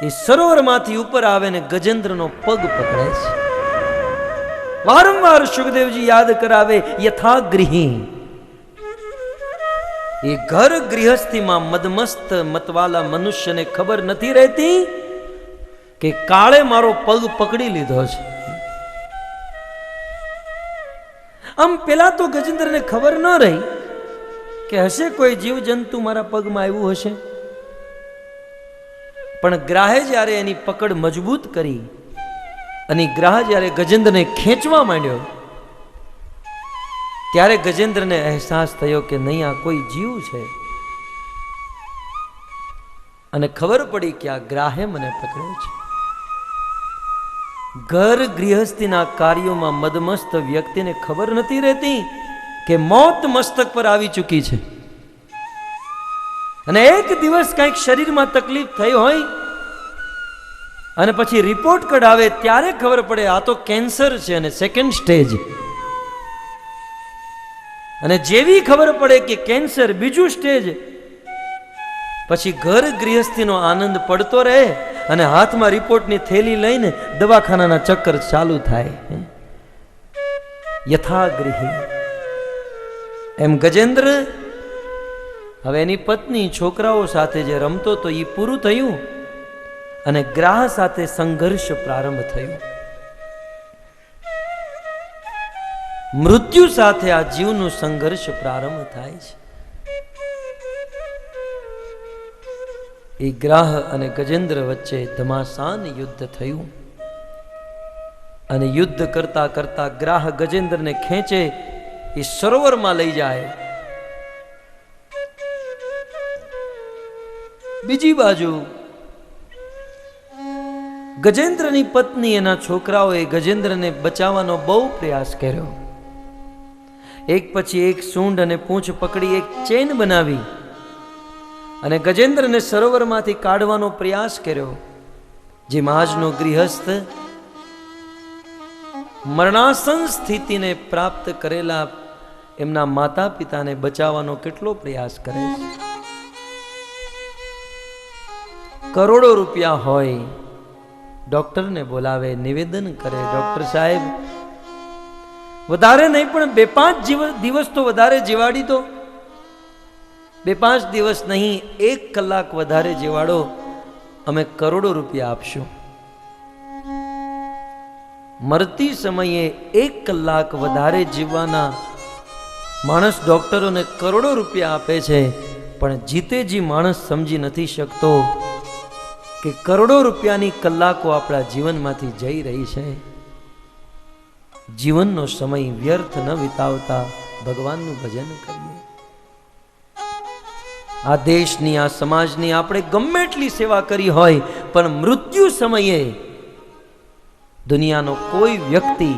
એ સરોવરમાંથી ઉપર આવે ને ગજેન્દ્રનો પગ પકડે છે. વારંવાર સુખદેવજી યાદ કરાવે યથાગૃહી. એ ઘર ગૃહસ્થીમાં મદમસ્ત મતવાલા મનુષ્યને ખબર નથી રહેતી કે કાળે મારો પગ પકડી લીધો છે. આમ પેલા તો ગજેન્દ્રને ખબર ન રહી કે હશે કોઈ જીવજંતુ મારા પગમાં આવ્યું હશે, પણ ગ્રાહે જ્યારે એની પકડ મજબૂત કરી અને ગ્રાહ જ્યારે ગજેન્દ્રને ખેંચવા માંડ્યો ત્યારે ગજેન્દ્રને અહેસાસ થયો કે નહીં, આ કોઈ જીવ છે. અને ખબર પડી કે આ ગ્રાહે મને પકડ્યો છે. ઘર ગૃહસ્થીના કાર્યોમાં મદમસ્ત વ્યક્તિને ખબર નથી રહેતી કે મોત મસ્તક પર આવી ચૂકી છે. અને એક દિવસ કંઈક શરીરમાં તકલીફ થઈ હોય અને પછી રિપોર્ટ કઢાવે ત્યારે ખબર પડે આ તો કેન્સર છે અને સેકન્ડ સ્ટેજ. અને જેવી ખબર પડે કે કેન્સર બીજું સ્ટેજ, પછી ઘર ગૃહસ્થીનો આનંદ પડતો રહે અને હાથમાં રિપોર્ટની થેલી લઈને દવાખાનાના ચક્કર ચાલુ થાય. યથાગૃહી. એમ ગજેન્દ્ર હવે એની પત્ની છોકરાઓ સાથે જે રમતો તો એ પૂરું થયું અને ગ્રાહ સાથે સંઘર્ષ પ્રારંભ થયો. મૃત્યુ સાથે આ જીવનું સંઘર્ષ પ્રારંભ થાય છે. એ ગ્રાહ અને ગજેન્દ્ર વચ્ચે ધમાસાન યુદ્ધ થયું. અને યુદ્ધ કરતા કરતા ગ્રાહ ગજેન્દ્રને ખેંચે એ સરોવરમાં લઈ જાય. બીજી બાજુ ગજેન્દ્રની પત્ની એના છોકરાઓએ ગજેન્દ્રને બચાવવાનો બહુ પ્રયાસ કર્યો. એક પછી એક સૂંઢ અને પૂંછ પકડી એક ચેન બનાવી અને ગજેન્દ્રને સરોવરમાંથી કાઢવાનો પ્રયાસ કર્યો. જે આજનો ગૃહસ્થ મરણાસન સ્થિતિને પ્રાપ્ત કરેલા એમના માતા પિતાને બચાવવાનો કેટલો પ્રયાસ કરે છે. કરોડો રૂપિયા હોય, ડોક્ટરને બોલાવે, નિવેદન કરે, ડોક્ટર સાહેબ વધારે નહીં પણ 2-5 દિવસ તો વધારે જીવાડી દો. 2-5 દિવસ નહીં, 1 કલાક વધારે જીવાડો, અમે કરોડો રૂપિયા આપશું. મરતી સમયે 1 કલાક વધારે જીવવાના માણસ ડોક્ટરોને કરોડો રૂપિયા આપે છે, પણ જીતેજી માણસ સમજી નથી શકતો કે કરોડો રૂપિયાની કલાકો આપણા જીવનમાંથી જઈ રહી છે. જીવનનો સમય વ્યર્થ ન વિતાવતા ભગવાનનું ભજન કરીએ. આ દેશની, આ સમાજની આપણે ગમે એટલી સેવા કરી હોય, પણ મૃત્યુ સમયે દુનિયાનો કોઈ વ્યક્તિ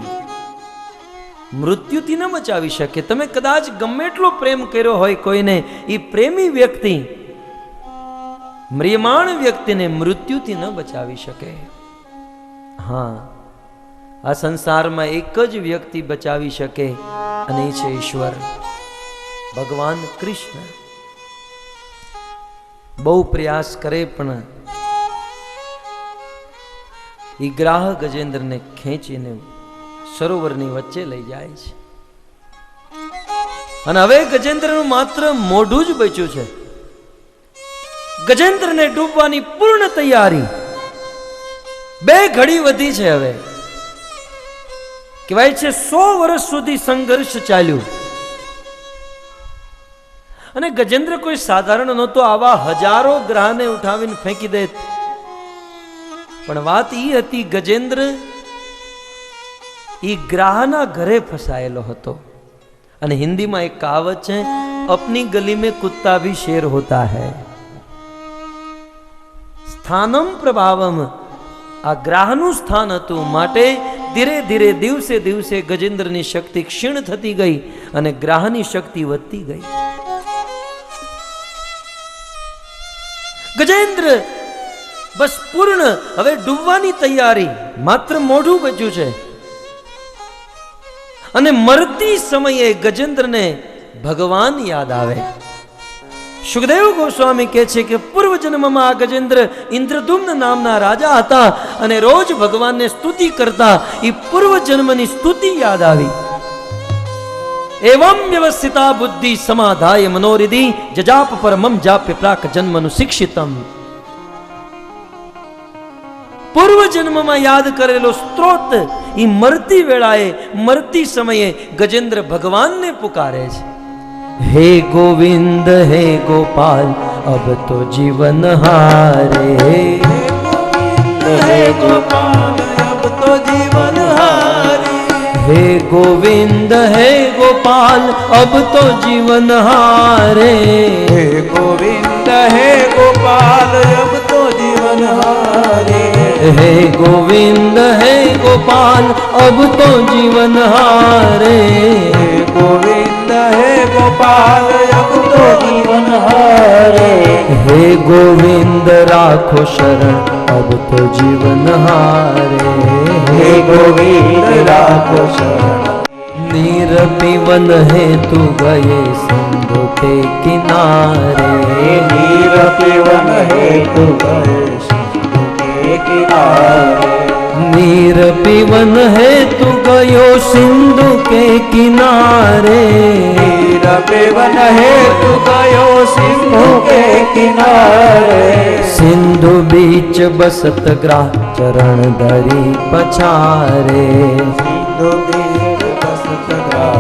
મૃત્યુથી ન બચાવી શકે. તમે કદાચ ગમે એટલો પ્રેમ કર્યો હોય કોઈને, એ પ્રેમી વ્યક્તિ મ્રિયમાણ વ્યક્તિને મૃત્યુથી ન બચાવી શકે. હા, આ સંસારમાં એક જ વ્યક્તિ બચાવી શકે અને એ છે ઈશ્વર, ભગવાન કૃષ્ણ. બહુ પ્રયાસ કરે પણ એ ગ્રાહ ગજેન્દ્રને ખેંચીને સરોવરની વચ્ચે લઈ જાય છે. અને હવે ગજેન્દ્રનું માત્ર મોઢું જ બચ્યું છે. ગજેન્દ્રને ડૂબવાની પૂર્ણ તૈયારી. 2 ઘડી વધી છે. હવે કહેવાય છે 100 વર્ષ સુધી સંઘર્ષ ચાલ્યું. અને ગજેન્દ્ર કોઈ સાધારણ નહોતો, આવા હજારો ગ્રહને ઉઠાવીને ફેંકી દે. પણ વાત એ હતી, ગજેન્દ્ર એ ગ્રાહના ઘરે ફસાયેલો હતો. અને હિન્દીમાં એક કહાવત છે, અપની ગલી में कुत्ता भी शेर होता है. સ્થાનમ પ્રભાવમ, આ ગ્રાહનું સ્થાન હતું. માટે ધીરે ધીરે દિવસે દિવસે ગજેન્દ્રની શક્તિ ક્ષીણ થતી ગઈ અને ગ્રાહની શક્તિ વધતી ગઈ. ગજેન્દ્ર બસ પૂર્ણ હવે ડૂબવાની તૈયારી, માત્ર મોઢું બચ્યું છે. અને મરતી સમયે ગજેન્દ્રને ભગવાન યાદ આવે. સુખદેવ ગોસ્વામી કહે છે કે પૂર્વ જન્મમાં આ ગજેન્દ્ર ઇન્દ્રદુમ્ન નામના રાજા હતા અને રોજ ભગવાનને સ્તુતિ કરતા. એ પૂર્વ જન્મની સ્તુતિ યાદ આવી. એવમ વ્યવસ્થિતા બુદ્ધિ સમાધાય મનોરિધિ જજાપ પરમમ જાપ્ય પ્રાક જન્મનું શિક્ષિતમ. પૂર્વ જન્મમાં યાદ કરેલો સ્ત્રોત એ મરતી વેળાએ, મરતી સમયે ગજેન્દ્ર ભગવાનને પુકારે છે. હે ગોવિંદ હે ગોપાલ અબ તો જીવન હારે. હે ગોપાલ અબ તો જીવન હારે. હે ગોવિંદ હે ગોપાલ અબ તો જીવન હારે. હે ગોવિંદ હે ગોપાલ અબ તો જીવન હારે. હે ગોવિંદ હે ગોપાલ અબ તો જીવન હારે. હે ગોવિંદ હે ગોપાલ અબ તો જીવન હારે. હે ગોવિંદ રાખો શરણ અબ તો જીવન હારે. હે ગોવિંદ રાખો શરણ. नीर पीवन हेतु गए सिंधु के किनारे. नीर पीवन हेतु गए सिंधु के किनारे. नीर पीवन हेतु गयो सिंधु के किनारे. नीर पीवन हेतु गयो सिंधु के किनारे. सिंधु बीच बसत ग्राह चरण धरी पछारे. सिंधु बीच बसत ग्राह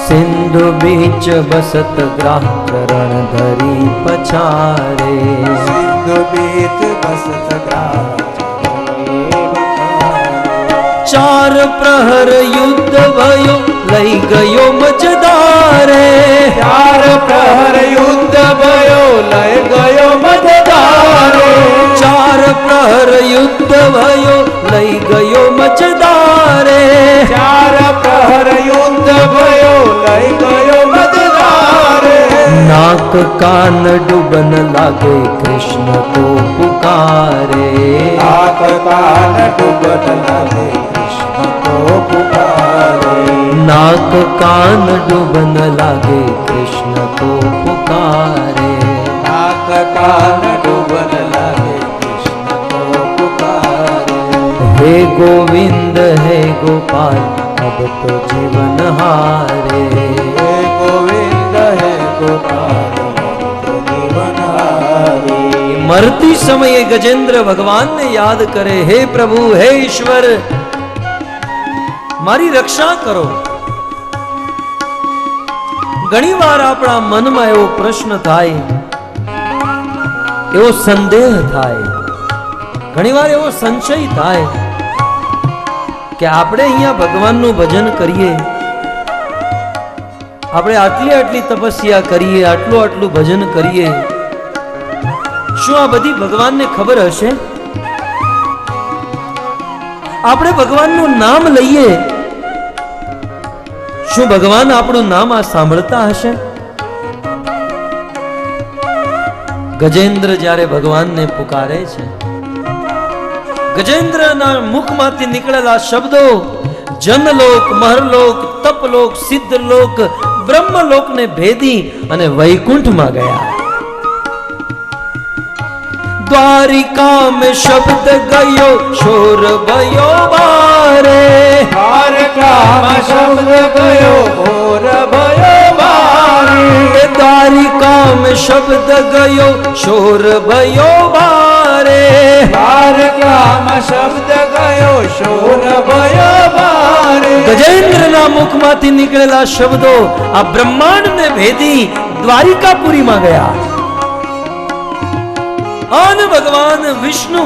सिंधु बीच बसत ग्राह चरण धरी पछारे. सिंधु बीच बसत ग्राह चार प्रहर युद्ध भयो लई गयो मजदारे. चार प्रहर युद्ध भयो लय गयो मजदारे. चार प्रहर युद्ध भयो लई गयो मजदारे. चार प्रहर युद्ध भयो लय गयो मजदारे. नाक कान डूबन लागे कृष्ण को पुकारे. नाक कान डूबन लागे कृष्ण को पुकारे. नाक कान डूबन लागे कृष्ण को पुकारे. नाक कान डूबन लागे कृष्ण को पुकारे. हे गोविंद हे गोपाल अब तो जीवन हारे. हे गोविंद हे गोपाल अब तो जीवन हारे. मरती समये गजेंद्र भगवान ने याद करे, हे प्रभु हे ईश्वर मारी रक्षा करो. घणी वार अपना मन में एवो प्रश्न थाय, एवो संदेह थाय, घणी वार एवो संशय थाय कि आपणे अहींया भगवाननुं भजन करीए, આપણે આટલી આટલી તપસ્યા કરીએ, આટલું આટલું ભજન કરીએ, શું આ બધી ભગવાનને ખબર હશે? આપણે ભગવાનનું નામ લઈએ, શું ભગવાન આપણું નામ આ સાંભળતા હશે? ગજેન્દ્ર જ્યારે ભગવાનને પુકારે છે, ગજેન્દ્રના મુખમાંથી નીકળેલા શબ્દો જનલોક, મહરલોક, તપલોક, સિદ્ધલોક, બ્રહ્મલોકને ભેદી અને વૈકુંઠમાં ગયા. द्वारिका में शब्द गयो शोर भयो बारे દ્વારકામાં શબ્દ ગયો ઘોર भयो બારે द्वारिका में शब्द गयो शोर भयो बारे દ્વારકામાં શબ્દ ગયો શોર भयो બારે ગજેન્દ્રના મુખમાંથી નીકળેલા શબ્દો આ બ્રહ્માંડને ભેદી દ્વારિકાપુરીમાં ગયા અને ભગવાન વિષ્ણુ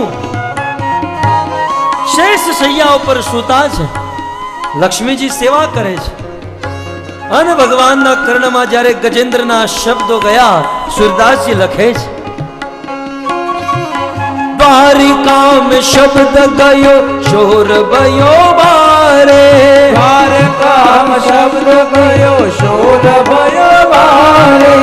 શેષ શૈયા ઉપર સૂતા છે, લક્ષ્મીજી સેવા કરે છે અને ભગવાનના કર્ણમાં જ્યારે ગજેન્દ્રના શબ્દો ગયા, સુરદાસજી લખે છે દ્વારિકા में शब्द गयो शोर भयो बारे દ્વારકામાં શબ્દ ગયો શોર भयो બારે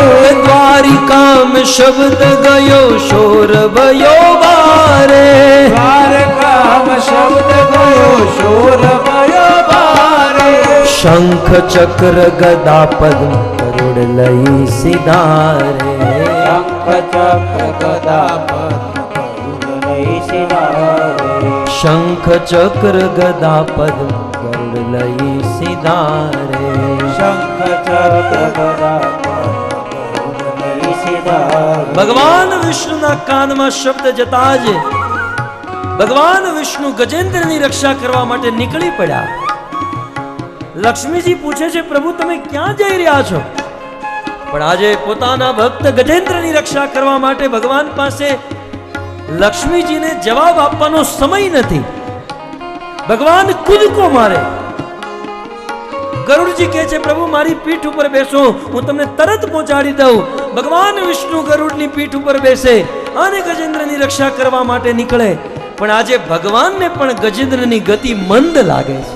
द्वारिका में शब्द गयो शोर भयो बारे દ્વારકામાં શબ્દ ગયો શોર भयो બારે शंख चक्र गदा पद्म गरुड़ लई सिधारे શંખ ચક્ર ગદા शंख चक्र गदा पद्म गरुड़ लई सिधारे શંખ ચક્ર ગદા ભગવાન વિષ્ણુના કાનમાં શબ્દ જતા જ ભગવાન વિષ્ણુ ગજેન્દ્રની રક્ષા કરવા માટે નીકળી પડ્યા. લક્ષ્મીજી પૂછે છે પ્રભુ તમે ક્યાં જઈ રહ્યા છો? પણ આજે પોતાના ભક્ત ગજેન્દ્રની રક્ષા કરવા માટે ભગવાન પાસે લક્ષ્મીજીને જવાબ આપવાનો સમય નથી. ભગવાન કૂદકો મારે. ગરુડજી કહે છે પ્રભુ મારી પીઠ ઉપર બેસો, હું તમને તરત પહોંચાડી દઉં. ભગવાન વિષ્ણુ ગરુડની પીઠ ઉપર બેસે અને ગજેન્દ્રની રક્ષા કરવા માટે નીકળે. પણ આજે ભગવાનને પણ ગજેન્દ્રની ગતિ મંદ લાગે છે,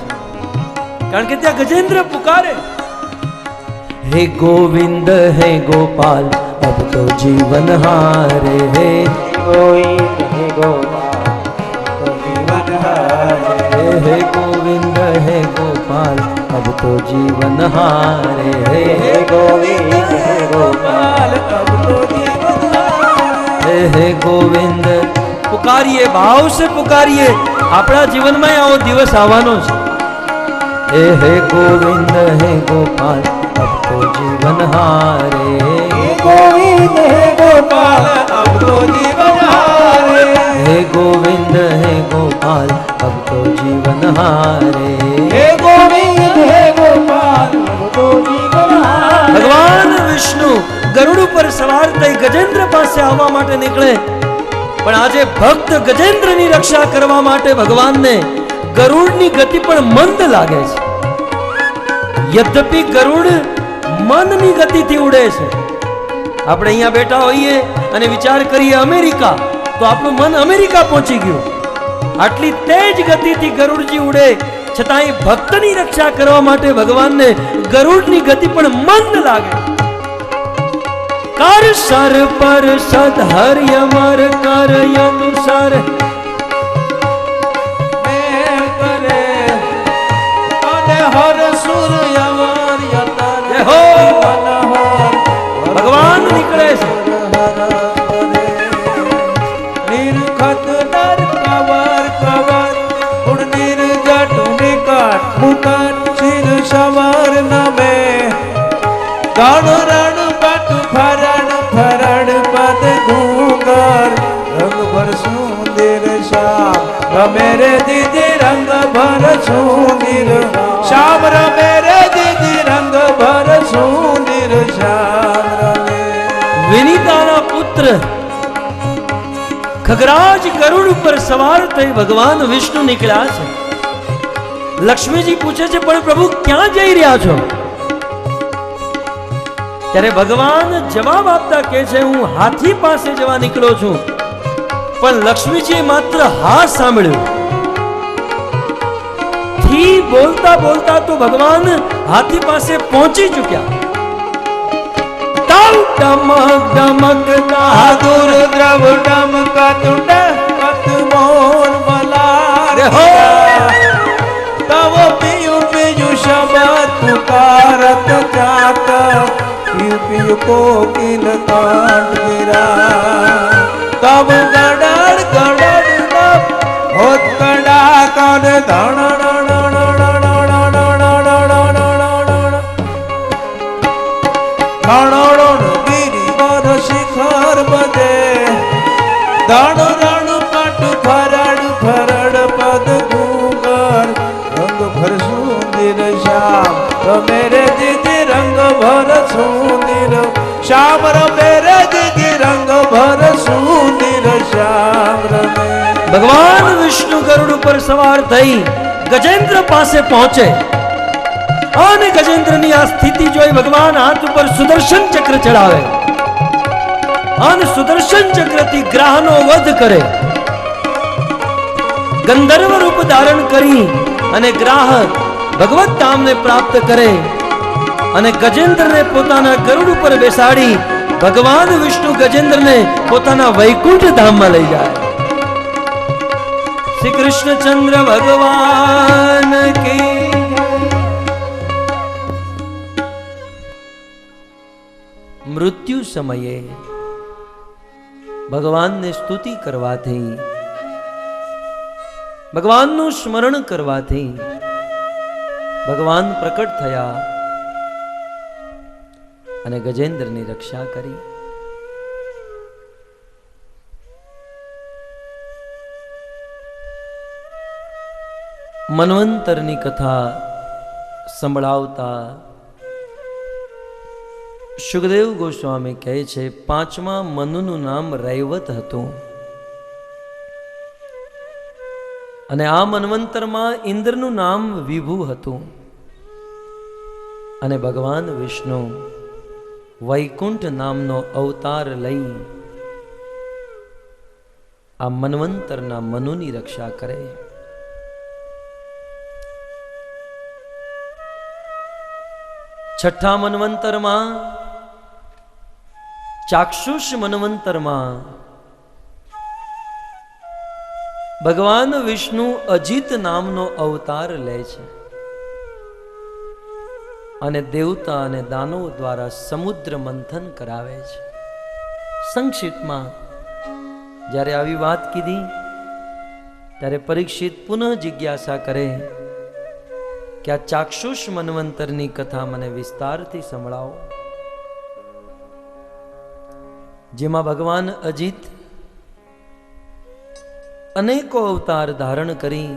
કારણ કે ત્યાં ગજેન્દ્ર પુકારે હે ગોવિંદ હે ગોપાલ અબ તો જીવન હારે હે ગોવિંદ હે ગોપાલ તો જીવન હારે હે ગોવિંદ હે ગોપાલ અબ તો જીવન હારે હે ગોવિંદ હે ગોપાલ હે ગોવિંદ. પુકારીએ, ભાવ સે પુકારીએ. આપણા જીવનમાં આવો દિવસ આવવાનો છે. હે ગોવિંદ હે ગોપાલ અબ તો જીવન હારે ગોવિંદ હે ગોપાલ અબ તો જીવન હારે હે ગોવિંદ હે ગોપાલ અબ તો જીવન હારે હે ગોવિંદ હે ગોપાલ અબ તો જીવન હારે ભગવાન વિષ્ણુ ગરુડ ઉપર સવાર થઈ ગજેન્દ્ર પાસે આવવા માટે નીકળે. પણ આજે ભક્ત ગજેન્દ્રની રક્ષા કરવા માટે ભગવાનને ગરુડની ગતિ પણ મંદ લાગે છે. યદ્યપિ ગરુડ મનની ગતિથી ઉડે છે. આપણે અહીંયા બેઠા હોઈએ અને વિચાર કરીએ અમેરિકા, તો આપણું મન અમેરિકા પહોંચી ગયું. આટલી તેજ ગતિથી ગરુડજી ઉડે, છતાંય ભક્તની રક્ષા કરવા માટે ભગવાનને ગરુડની ગતિ પણ મંદ લાગે. कर सर पर सद हरि अमर कर अनुसार મેં કરે અને હર સુર યવર યતર હો મનોહર ભગવાન નીકળે છે. નિર્ખત નર કવર કવર ગુણ નિર્જટ નિકટ મુકટ શિર સવર નમે ગણ રણ પટ ફરણ ફરણ પદ ઘૂંઘર રંગ ભર સુંદર શ્યામ રમે રે દીદી રંગ ભર સુંદર શ્યામ રમે રે દીદી રંગ ભર સુંદર શ્યામ રમે વિનીતાના પુત્ર ખગરાજ ગરુડ ઉપર સવાર થઈ ભગવાન વિષ્ણુ નીકળ્યા છે. લક્ષ્મીજી પૂછે છે પણ પ્રભુ ક્યાં જઈ રહ્યા છો? ત્યારે ભગવાન જવાબ આપતા કહે છે હું હાથી પાસે જવા નીકળ્યો છું. પણ લક્ષ્મીજીએ માત્ર હા સાંભળ્યું. થી બોલતા બોલતા તો ભગવાન હાથી પાસે પહોંચી ચૂક્યા. ડમક ડમક આદુર દ્રવ ડમકત ડમકત મોર મલાર હો તવ પિયુ પિયુ શબ્દ પુકારત જાત પિયુ પિયુ કોકિલ કાંઠ ગિરા તવ ગડ વટ ફરડ ફરડ પદ ગુગર રંગ ભર સુંદર શ્યામ રમેરે દીદી રંગ ભર સુંદર શ્યામ રમેરે દીદી રંગ ભર સુંદર શ્યામ રમે ભગવાન વિષ્ણુ ગરુડ ઉપર સવાર થઈ ગજેન્દ્ર પાસે પહોંચે અને ગજેન્દ્રની આ સ્થિતિ જોઈ ભગવાન હાથ ઉપર સુદર્શન ચક્ર ચડાવે અને સુદર્શન ચક્રથી ગ્રહનો વધ કરે. ગંધર્વ રૂપ ધારણ કરી અને ગ્રાહ ભગવત ધામને પ્રાપ્ત કરે અને ગજેન્દ્રને પોતાના ગરુડ ઉપર બેસાડી ભગવાન વિષ્ણુ ગજેન્દ્રને પોતાના વૈકુંઠ ધામમાં લઈ જાય. શ્રી કૃષ્ણચંદ્ર ભગવાન કી. મૃત્યુ સમયે ભગવાનને સ્તુતિ કરવાથી, ભગવાનનું સ્મરણ કરવાથી ભગવાન પ્રકટ થયા અને ગજેન્દ્રની રક્ષા કરી. મન્વંતરની કથા સંભળાવતા સુખદેવ ગોસ્વામી કહે છે, 5મા મનુનું નામ રૈવત હતું અને આ મન્વંતરમાં ઇન્દ્રનું નામ વિભુ હતું અને ભગવાન વિષ્ણુ વૈકુંઠ નામનો અવતાર લઈ આ મન્વંતરના મનુની રક્ષા કરે. છઠ્ઠા મન્વંતરમાં ચાક્ષુષ મન્વંતરમાં ભગવાન વિષ્ણુ અજિત નામનો અવતાર લે છે અને દેવતા અને દાનવ દ્વારા સમુદ્ર મંથન કરાવે છે. સંક્ષિપ્તમાં જ્યારે આવી વાત કીધી ત્યારે પરીક્ષિત પુનઃ જિજ્ઞાસા કરે કે આ ચાક્ષુષ મન્વંતરની કથા મને વિસ્તારથી સંભળાવો, જેમાં ભગવાન અજિત અનેકો અવતાર ધારણ કરી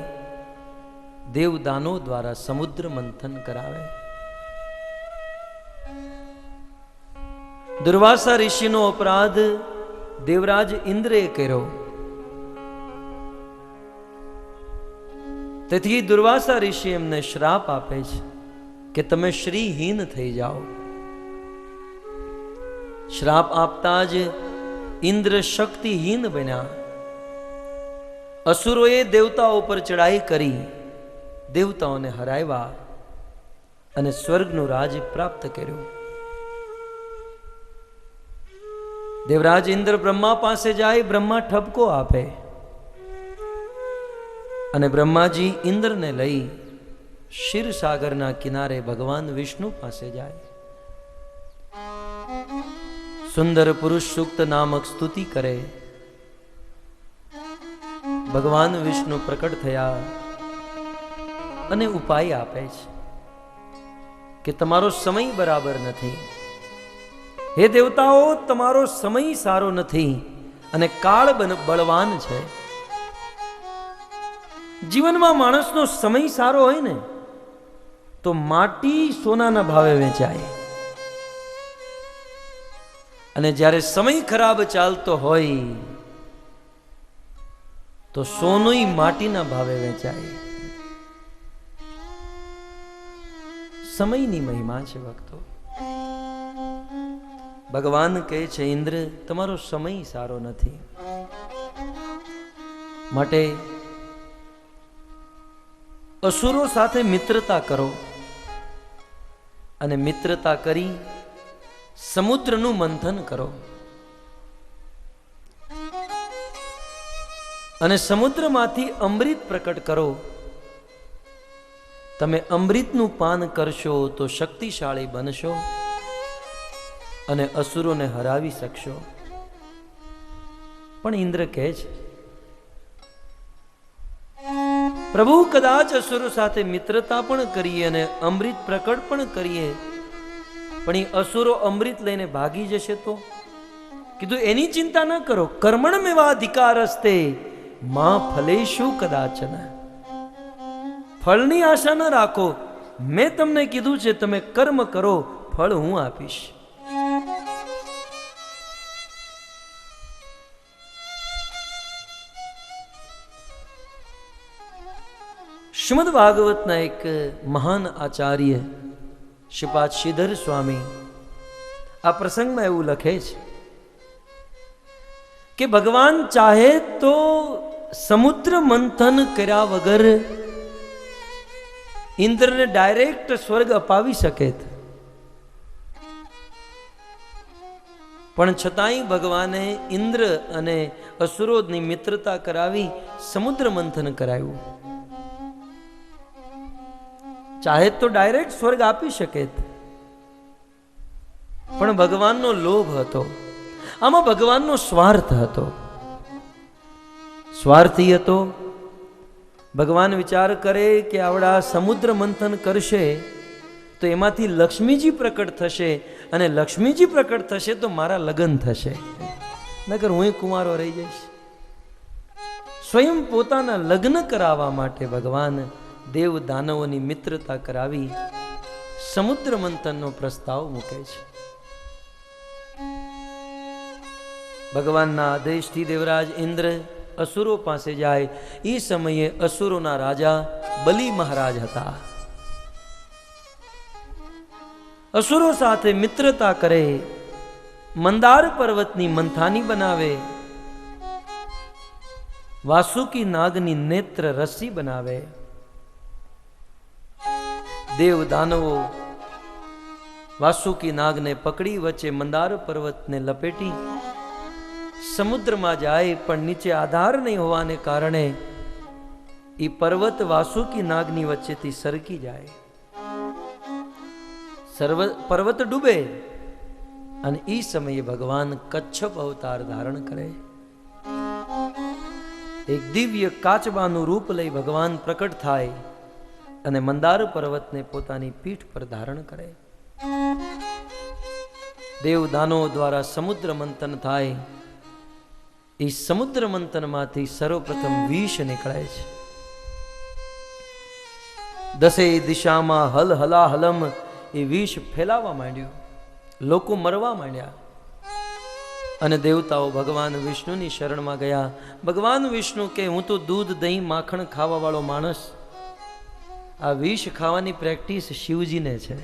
દેવદાનો દ્વારા સમુદ્ર મંથન કરાવે. દુર્વાસા ઋષિનો અપરાધ દેવરાજ ઇન્દ્રએ કર્યો, તેથી દુર્વાસા ઋષિ એમને શ્રાપ આપે છે કે તમે શ્રીહીન થઈ જાઓ. શ્રાપ આપતા જ ઇન્દ્ર શક્તિહીન બન્યા. અસુરોએ દેવતાઓ પર ચડાઈ કરી દેવતાઓને હરાવ્યા અને સ્વર્ગનું રાજ પ્રાપ્ત કર્યું. દેવરાજ ઇન્દ્ર બ્રહ્મા પાસે જાય, બ્રહ્મા ઠપકો આપે અને બ્રહ્માજી ઇન્દ્રને લઈ ક્ષીરસાગરના કિનારે ભગવાન વિષ્ણુ પાસે જાય. સુંદર પુરુષ સૂક્ત નામક સ્તુતિ કરે. ભગવાન વિષ્ણુ પ્રકટ થયા અને ઉપાય આપે છે કે તમારો સમય બરાબર નથી. હે દેવતાઓ, તમારો સમય સારો નથી અને કાળ બળવાન છે. જીવનમાં માણસનો સમય સારો હોય ને તો માટી સોનાના ભાવે વેચાય, અને જ્યારે સમય ખરાબ ચાલતો હોય તો સોનું માટીના ભાવે વેચાય. સમયની મહિમા છે ભક્તો. ભગવાન કહે છે, ઇન્દ્ર તમારો સમય સારો નથી, માટે અસુરો સાથે મિત્રતા કરો અને મિત્રતા કરી સમુદ્રનું મંથન કરો અને સમુદ્રમાંથી અમૃત પ્રકટ કરો. તમે અમૃતનું પાન કરશો તો શક્તિશાળી બનશો અને અસુરોને હરાવી શકશો. પણ ઇન્દ્ર કહે છે, પ્રભુ કદાચ અસુરો સાથે મિત્રતા પણ કરીએ અને અમૃત પ્રકટ પણ કરીએ, પણ એ અસુરો અમૃત લઈને ભાગી જશે તો? કીધું એની ચિંતા ન કરો, કર્મણમેવા અધિકારસ્તે માં ફલેશુ કદાચન. ફળની આશા ન રાખો. મેં તમને કીધું છે તમે કર્મ કરો, ફળ હું આપીશ. શ્રીમદ ભાગવતના એક મહાન આચાર્ય શ્રીપાદ શ્રીધર સ્વામી આ પ્રસંગમાં એવું લખે છે કે ભગવાન ચાહે તો સમુદ્ર મંથન કર્યા વગર ઇન્દ્રને ડાયરેક્ટ સ્વર્ગ અપાવી શકે, પણ છતાંય ભગવાને ઇન્દ્ર અને અસુરોની મિત્રતા કરાવી સમુદ્ર મંથન કરાવ્યું. ચાહે તો ડાયરેક્ટ સ્વર્ગ આપી શકે, પણ ભગવાનનો લોભ હતો. આમાં ભગવાનનો સ્વાર્થ હતો. સ્વાર્થી હતો. ભગવાન વિચાર કરે કે આવડા સમુદ્ર મંથન કરશે તો એમાંથી લક્ષ્મીજી પ્રકટ થશે, અને લક્ષ્મીજી પ્રકટ થશે તો મારા લગ્ન થશે, નકર હું કુંવારો રહી જઈશ. સ્વયં પોતાના લગ્ન કરાવવા માટે ભગવાન દેવ દાનવોની મિત્રતા કરાવી સમુદ્ર મંથનનો પ્રસ્તાવ મૂકે છે. ભગવાનના આદેશથી દેવરાજ ઇન્દ્ર અસુરો પાસે જાય. એ સમયે અસુરોના રાજા બલિ મહારાજ હતા. અસુરો સાથે મિત્રતા કરે, મંદાર પર્વતની મંથાની બનાવે, વાસુકી નાગની નેત્ર રસી બનાવે. દેવ દાનવો વાસુકી નાગને પકડી વચ્ચે મંદાર પર્વતને લપેટી સમુદ્રમાં જાય, પણ નીચે આધાર નહીં હોવાને કારણે એ પર્વત વાસુકી નાગની વચ્ચેથી સરકી જાય. પર્વત ડૂબે, અને એ સમયે ભગવાન કચ્છપ અવતાર ધારણ કરે. એક દિવ્ય કાચબાનું રૂપ લઈ ભગવાન પ્રકટ થાય અને મંદાર પર્વતને પોતાની પીઠ પર ધારણ કરે. દેવ દાનો દ્વારા સમુદ્ર મંથન થાય. એ સમુદ્ર મંથનમાંથી સર્વપ્રથમ વિષ નીકળે છે. દસે દિશામાં હલ હલા હલમ એ વિષ ફેલાવા માંડ્યું. લોકો મરવા માંડ્યા. અને દેવતાઓ ભગવાન વિષ્ણુની શરણમાં ગયા. ભગવાન વિષ્ણુ કે હું તો દૂધ દહીં માખણ ખાવા વાળો માણસ, આ વિષ ખાવાની પ્રેક્ટિસ શિવજીને છે,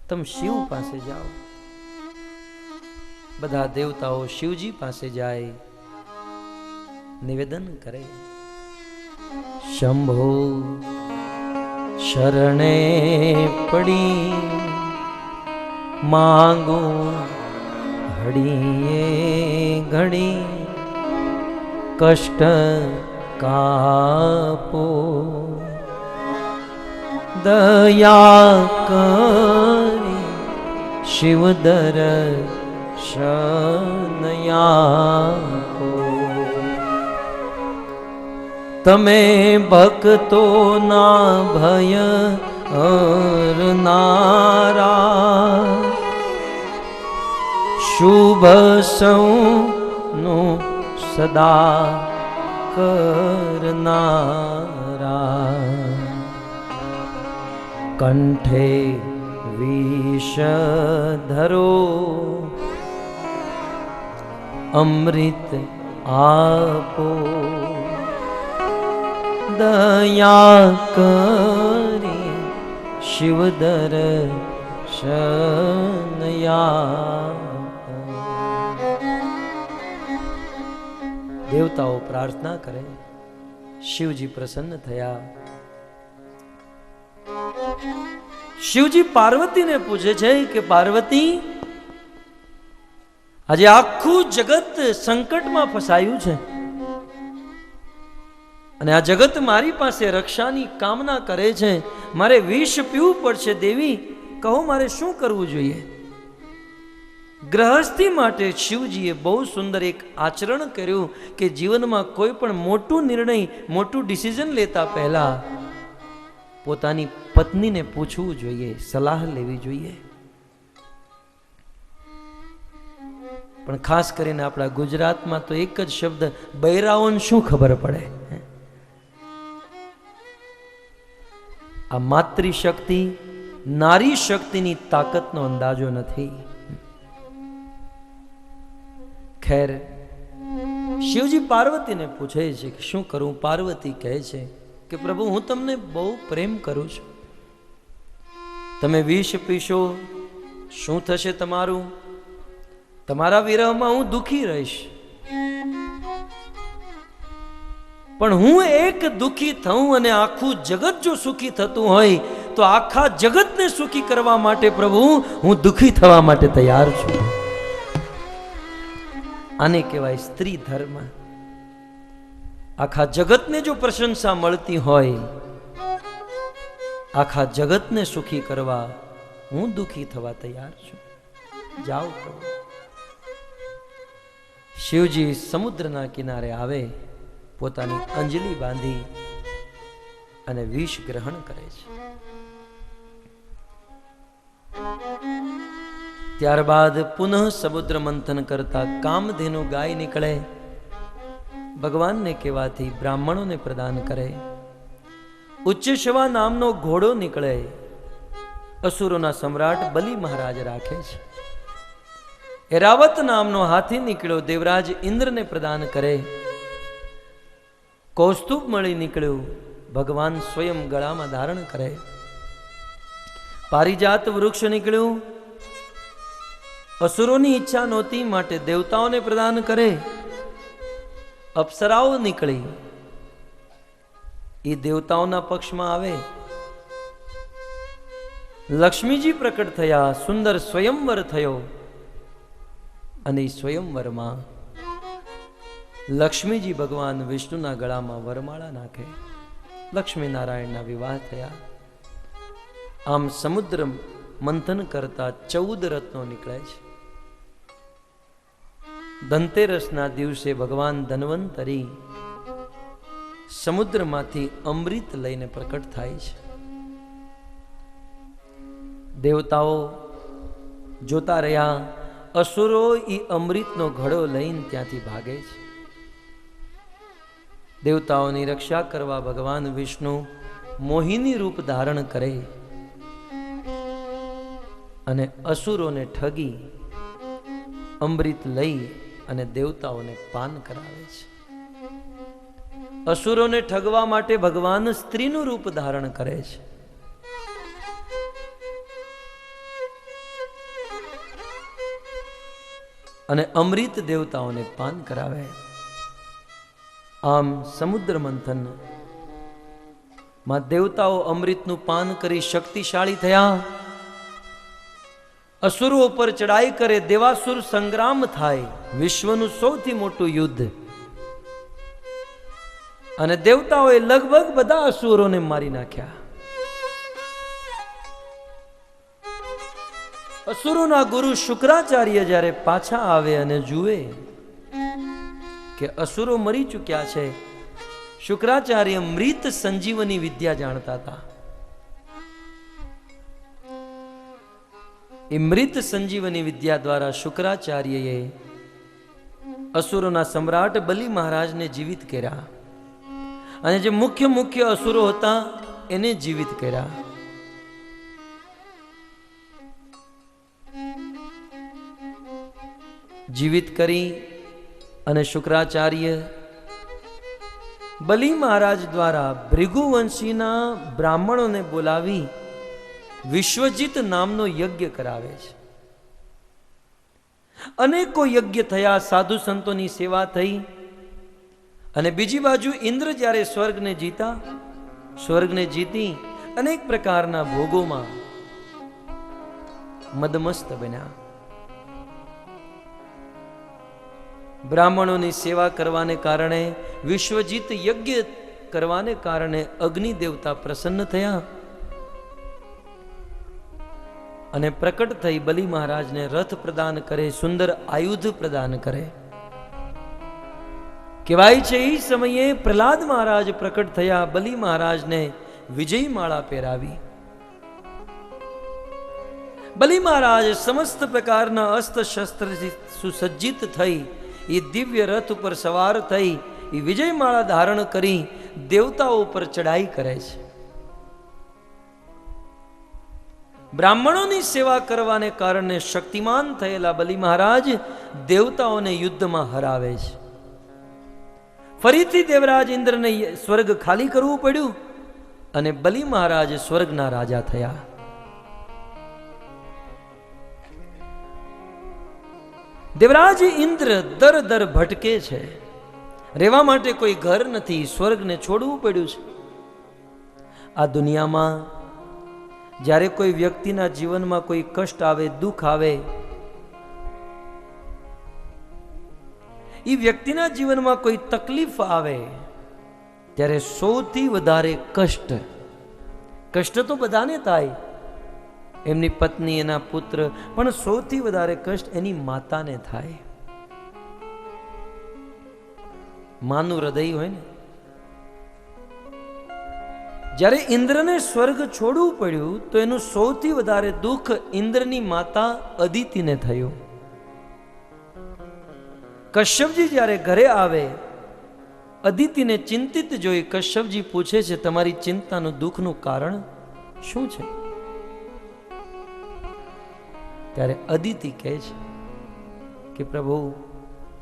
તમે શિવ પાસે જાઓ. બધા દેવતાઓ શિવજી પાસે જાય, નિવેદન કરે, શંભો શરણે પડી માંગો ઘડીએ ઘડી કષ્ટ કાપો, દયા કરી શિવ દર્શનયાપો. તમે ભક્તો ના ભય હરનારા, શુભ સૌનું સદા કરનારા, કંઠે વિષ ધરો અમૃત આપો, દયા કરી શિવ દર્શનયાપો. દેવતાઓ પ્રાર્થના કરે, શિવજી પ્રસન્ન થયા. શિવજી પાર્વતીને પૂછે છે કે પાર્વતી, આજે આખું જગત સંકટમાં ફસાયું છે, અને આ જગત મારી પાસે રક્ષાની કામના કરે છે. મારે વિષ પીવું પડશે. દેવી, કહો મારે શું કરવું જોઈએ? ગ્રહસ્થી માટે શિવજીએ બહુ સુંદર એક આચરણ કર્યું કે જીવનમાં કોઈ પણ મોટું નિર્ણય, મોટું ડિસિઝન લેતા પહેલા પોતાની પત્નીને પૂછવું જોઈએ, સલાહ લેવી જોઈએ. પણ ખાસ કરીને આપણા ગુજરાતમાં તો એક જ શબ્દ બૈરાઓને શું ખબર પડે? આ માતૃશક્તિ, નારી શક્તિની તાકાતનો અંદાજો નથી. ખેર, શિવજી પાર્વતીને પૂછે છે કે શું કરું? પાર્વતી કહે છે કે પ્રભુ, હું તમને બહુ પ્રેમ કરું છું. તમે વિષ પીશો, શું થશે તમારું? તમારા વિરહમાં હું દુખી રહીશ. પણ હું એક દુખી થઉં અને આખું જગત જો સુખી થતું હોય તો આખા જગતને સુખી કરવા માટે પ્રભુ હું દુખી થવા માટે તૈયાર છું. આને કહેવાય સ્ત્રી ધર્મ. આખા જગતને જો પ્રશંસા મળતી હોય, આખા જગતને સુખી કરવા હું દુખી થવા તૈયાર છું. જાઓ પ્રભુ. શિવજી સમુદ્રના કિનારે આવે, પોતાની અંજલિ બાંધી અને વિષ ગ્રહણ કરે છે. ત્યારબાદ પુનઃ સમુદ્ર મંથન કરતા કામધેનુ ગાય નીકળે, ભગવાનને કહેવાથી બ્રાહ્મણોને પ્રદાન કરે. ઉચ્ચેશ્વા નામનો ઘોડો નીકળે, અસુરોના સમ્રાટ બલિ મહારાજ રાખે છે. એરાવત નામનો હાથી નીકળ્યો, દેવરાજ ઇન્દ્રને પ્રદાન કરે. કૌસ્તુભ મળી નીકળ્યું, ભગવાન સ્વયં ગળામાં ધારણ કરે. પારિજાત વૃક્ષ નીકળ્યું, અસુરોની ઈચ્છા નહોતી માટે દેવતાઓને પ્રદાન કરે. અપ્સરાઓ નીકળી, એ દેવતાઓના પક્ષમાં આવે. લક્ષ્મીજી પ્રકટ થયા, સુંદર સ્વયંવર થયો અને સ્વયંવરમાં લક્ષ્મીજી ભગવાન વિષ્ણુના ગળામાં વરમાળા નાખે. લક્ષ્મી નારાયણના વિવાહ થયા. આમ સમુદ્ર મંથન કરતા 14 રત્નો નીકળે છે. ધનતેરસના દિવસે ભગવાન ધન્વંતરી સમુદ્રમાંથી અમૃત લઈને પ્રકટ થાય છે. દેવતાઓ જોતા રહ્યા, અસુરો એ અમૃતનો ઘડો લઈને ત્યાંથી ભાગે છે. દેવતાઓની રક્ષા કરવા ભગવાન વિષ્ણુ મોહિની રૂપ ધારણ કરે અને અસુરોને ઠગી અમૃત લઈ અને દેવતાઓને પાન કરાવે છે. અસુરોને ઠગવા માટે ભગવાન સ્ત્રીનું રૂપ ધારણ કરે છે. અને અમૃત દેવતાઓને પાન કરાવે. આમ સમુદ્ર મંથન માં દેવતાઓ અમૃતનું પાન કરી શક્તિશાળી થયા. અસુરો ઉપર ચડાઈ કરે, દેવાસુર સંગ્રામ થાય, વિશ્વનું સૌથી મોટું યુદ્ધ. અને દેવતાઓએ લગભગ બધા અસુરોને મારી નાખ્યા. અસુરોના ગુરુ શુક્રાચાર્ય જ્યારે પાછા આવે અને જુએ કે અસુરો મરી ચૂક્યા છે, શુક્રાચાર્ય મૃત સંજીવની વિદ્યા જાણતા હતા. એ મૃત સંજીવની વિદ્યા દ્વારા શુક્રાચાર્યએ અસુરોના સમ્રાટ બલિ મહારાજને જીવિત કર્યા અને જે મુખ્ય અસુરો હતા એને જીવિત કર્યા. જીવિત કરી અને શુક્રાચાર્ય બલિ મહારાજ દ્વારા ભૃગુવંશીના બ્રાહ્મણોને બોલાવી વિશ્વજીત નામનો યજ્ઞ કરાવે છે. અનેકો યજ્ઞ થયા, સાધુ સંતોની સેવા થઈ. અને બીજી બાજુ ઇન્દ્ર જ્યારે સ્વર્ગને જીતી અનેક પ્રકારના ભોગોમાં મદમસ્ત બન્યા. બ્રાહ્મણોની સેવા કરવાને કારણે, વિશ્વજીત યજ્ઞ કરવાને કારણે અગ્નિ દેવતા પ્રસન્ન થયા અને પ્રકટ થઈ બલિ મહારાજને રથ પ્રદાન કરે, સુંદર આયુધ પ્રદાન કરે. કહેવાય છે એ સમયે પ્રહલાદ મહારાજ પ્રકટ થયા, બલિ મહારાજને વિજય માળા પહેરાવી. બલિ મહારાજ સમસ્ત પ્રકારના અસ્ત્ર શસ્ત્રથી સુસજ્જિત થઈ એ દિવ્ય રથ ઉપર સવાર થઈ એ વિજયમાળા ધારણ કરી દેવતાઓ ઉપર ચડાઈ કરે છે. બ્રાહ્મણોની સેવા કરવાને કારણે શક્તિમાન થયેલા બલિ મહારાજ દેવતાઓને યુદ્ધમાં હરાવે છે. ફરીથી દેવરાજ ઇન્દ્રને સ્વર્ગ ખાલી કરવું પડ્યું અને બલિ મહારાજ સ્વર્ગના રાજા થયા. દેવરાજ ઇન્દ્ર દર દર ભટકે છે. રહેવા માટે કોઈ ઘર નથી, સ્વર્ગને છોડવું પડ્યું છે. આ દુનિયામાં જ્યારે કોઈ વ્યક્તિના જીવનમાં કોઈ કષ્ટ આવે, દુઃખ આવે, એ વ્યક્તિના જીવનમાં કોઈ તકલીફ આવે ત્યારે સૌથી વધારે કષ્ટ તો બધાને થાય, એમની પત્ની, એના પુત્ર, પણ સૌથી વધારે કષ્ટ એની માતાને થાય. માનું હૃદય હોય ને. જ્યારે ઇન્દ્રને સ્વર્ગ છોડવું પડ્યું તો એનું સૌથી વધારે દુઃખ ઇન્દ્રની માતા અદિતિને થયું. કશ્યપજી જ્યારે ઘરે આવે, અદિતિને ચિંતિત જોઈ કશ્યપજી પૂછે છે, તમારી ચિંતાનું દુઃખનું કારણ શું છે? ત્યારે અદિતિ કહે છે કે પ્રભુ,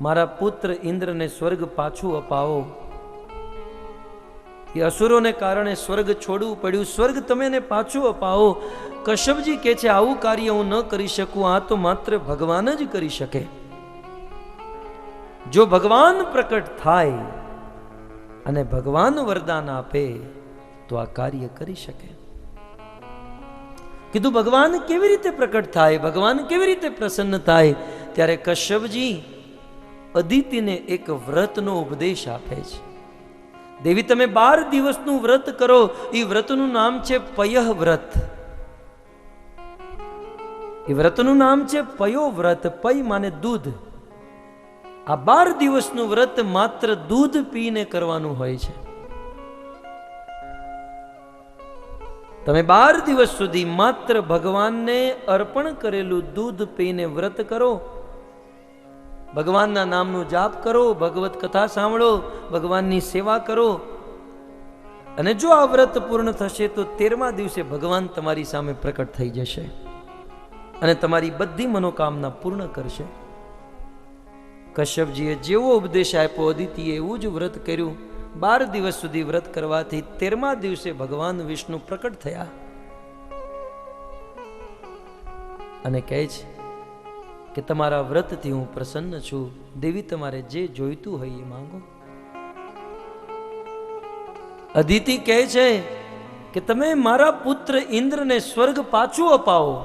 મારા પુત્ર ઇન્દ્રને સ્વર્ગ પાછું અપાવો. એ અસુરોને કારણે સ્વર્ગ છોડવું પડ્યું, સ્વર્ગ તમે એને પાછું અપાવો. કશ્યપજી કહે છે, આવું કાર્ય હું ન કરી શકું, આ તો માત્ર ભગવાન જ કરી શકે. જો ભગવાન પ્રકટ થાય અને ભગવાન વરદાન આપે તો આ કાર્ય કરી શકે. કીધું, ભગવાન કેવી રીતે પ્રકટ થાય, ભગવાન કેવી રીતે પ્રસન્ન થાય? ત્યારે કશ્યપજી અદિતિને એક વ્રતનો ઉપદેશ આપે છે. દેવી, તમે 12 દિવસનું વ્રત કરો. એ વ્રતનું નામ છે પયઃ વ્રત. એ વ્રતનું નામ છે પયો વ્રત. પય માને દૂધ. આ 12 દિવસનું વ્રત માત્ર દૂધ પીને કરવાનું હોય છે. તમે 12 દિવસ સુધી માત્ર ભગવાનને અર્પણ કરેલું દૂધ પીને વ્રત કરો. ભગવાનના નામનું જાપ કરો, ભગવત કથા સાંભળો, ભગવાનની સેવા કરો. અને જો આ વ્રત પૂર્ણ થશે તો 13મા દિવસે ભગવાન તમારી સામે પ્રકટ થઈ જશે અને તમારી બધી મનોકામના પૂર્ણ કરશે. કશ્યપજીએ જેવો ઉપદેશ આપ્યો અદિતિએ એવું જ વ્રત કર્યું. 12 દિવસ સુધી વ્રત કરવાથી 13મા દિવસે ભગવાન વિષ્ણુ પ્રકટ થયા અને કહે છે કે તમારા વ્રતથી હું પ્રસન્ન છું. દેવી, તમારે જે જોઈતું હોય એ માંગો. અદિતિ કહે છે કે તમે મારા પુત્ર ઇન્દ્રને સ્વર્ગ પાછું અપાવો.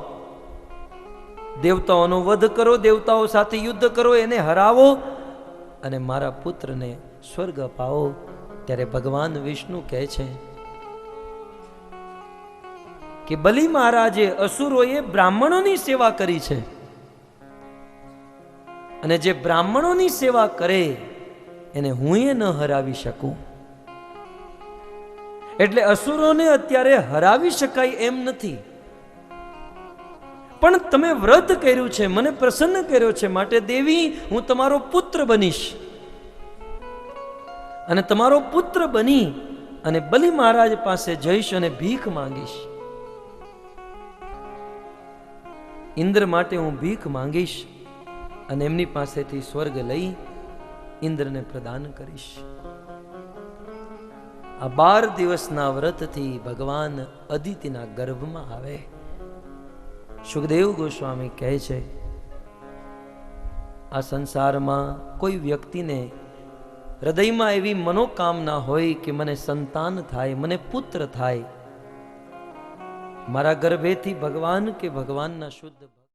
દેવતાઓનો વધ કરો, દેવતાઓ સાથે યુદ્ધ કરો, એને હરાવો અને મારા પુત્રને સ્વર્ગ અપાવો. ત્યારે ભગવાન વિષ્ણુ કહે છે કે બલિ મહારાજે, અસુરોએ બ્રાહ્મણોની સેવા કરી છે અને જે બ્રાહ્મણોની સેવા કરે એને હું ન હરાવી શકું. એટલે અસુરોને અત્યારે હરાવી શકાય એમ નથી, પણ તમે વ્રત કર્યું છે, મને પ્રસન્ન કર્યો છે, માટે દેવી હું તમારો પુત્ર બનીશ અને તમારો પુત્ર બની અને બલિ મહારાજ પાસે જઈશ અને ભીખ માંગીશ. ઇન્દ્ર માટે હું ભીખ માંગીશ અને એમની પાસેથી સ્વર્ગ લઈ ઇન્દ્રને પ્રદાન કરીશ. આ 12 દિવસના વ્રતથી ભગવાન અદિતિના ગર્ભમાં આવે. સુખદેવ ગોસ્વામી કહે છે, આ સંસારમાં કોઈ વ્યક્તિને હૃદયમાં એવી મનોકામના હોય કે મને સંતાન થાય, મને પુત્ર થાય, મારા ગર્ભેથી ભગવાન કે ભગવાનના શુદ્ધ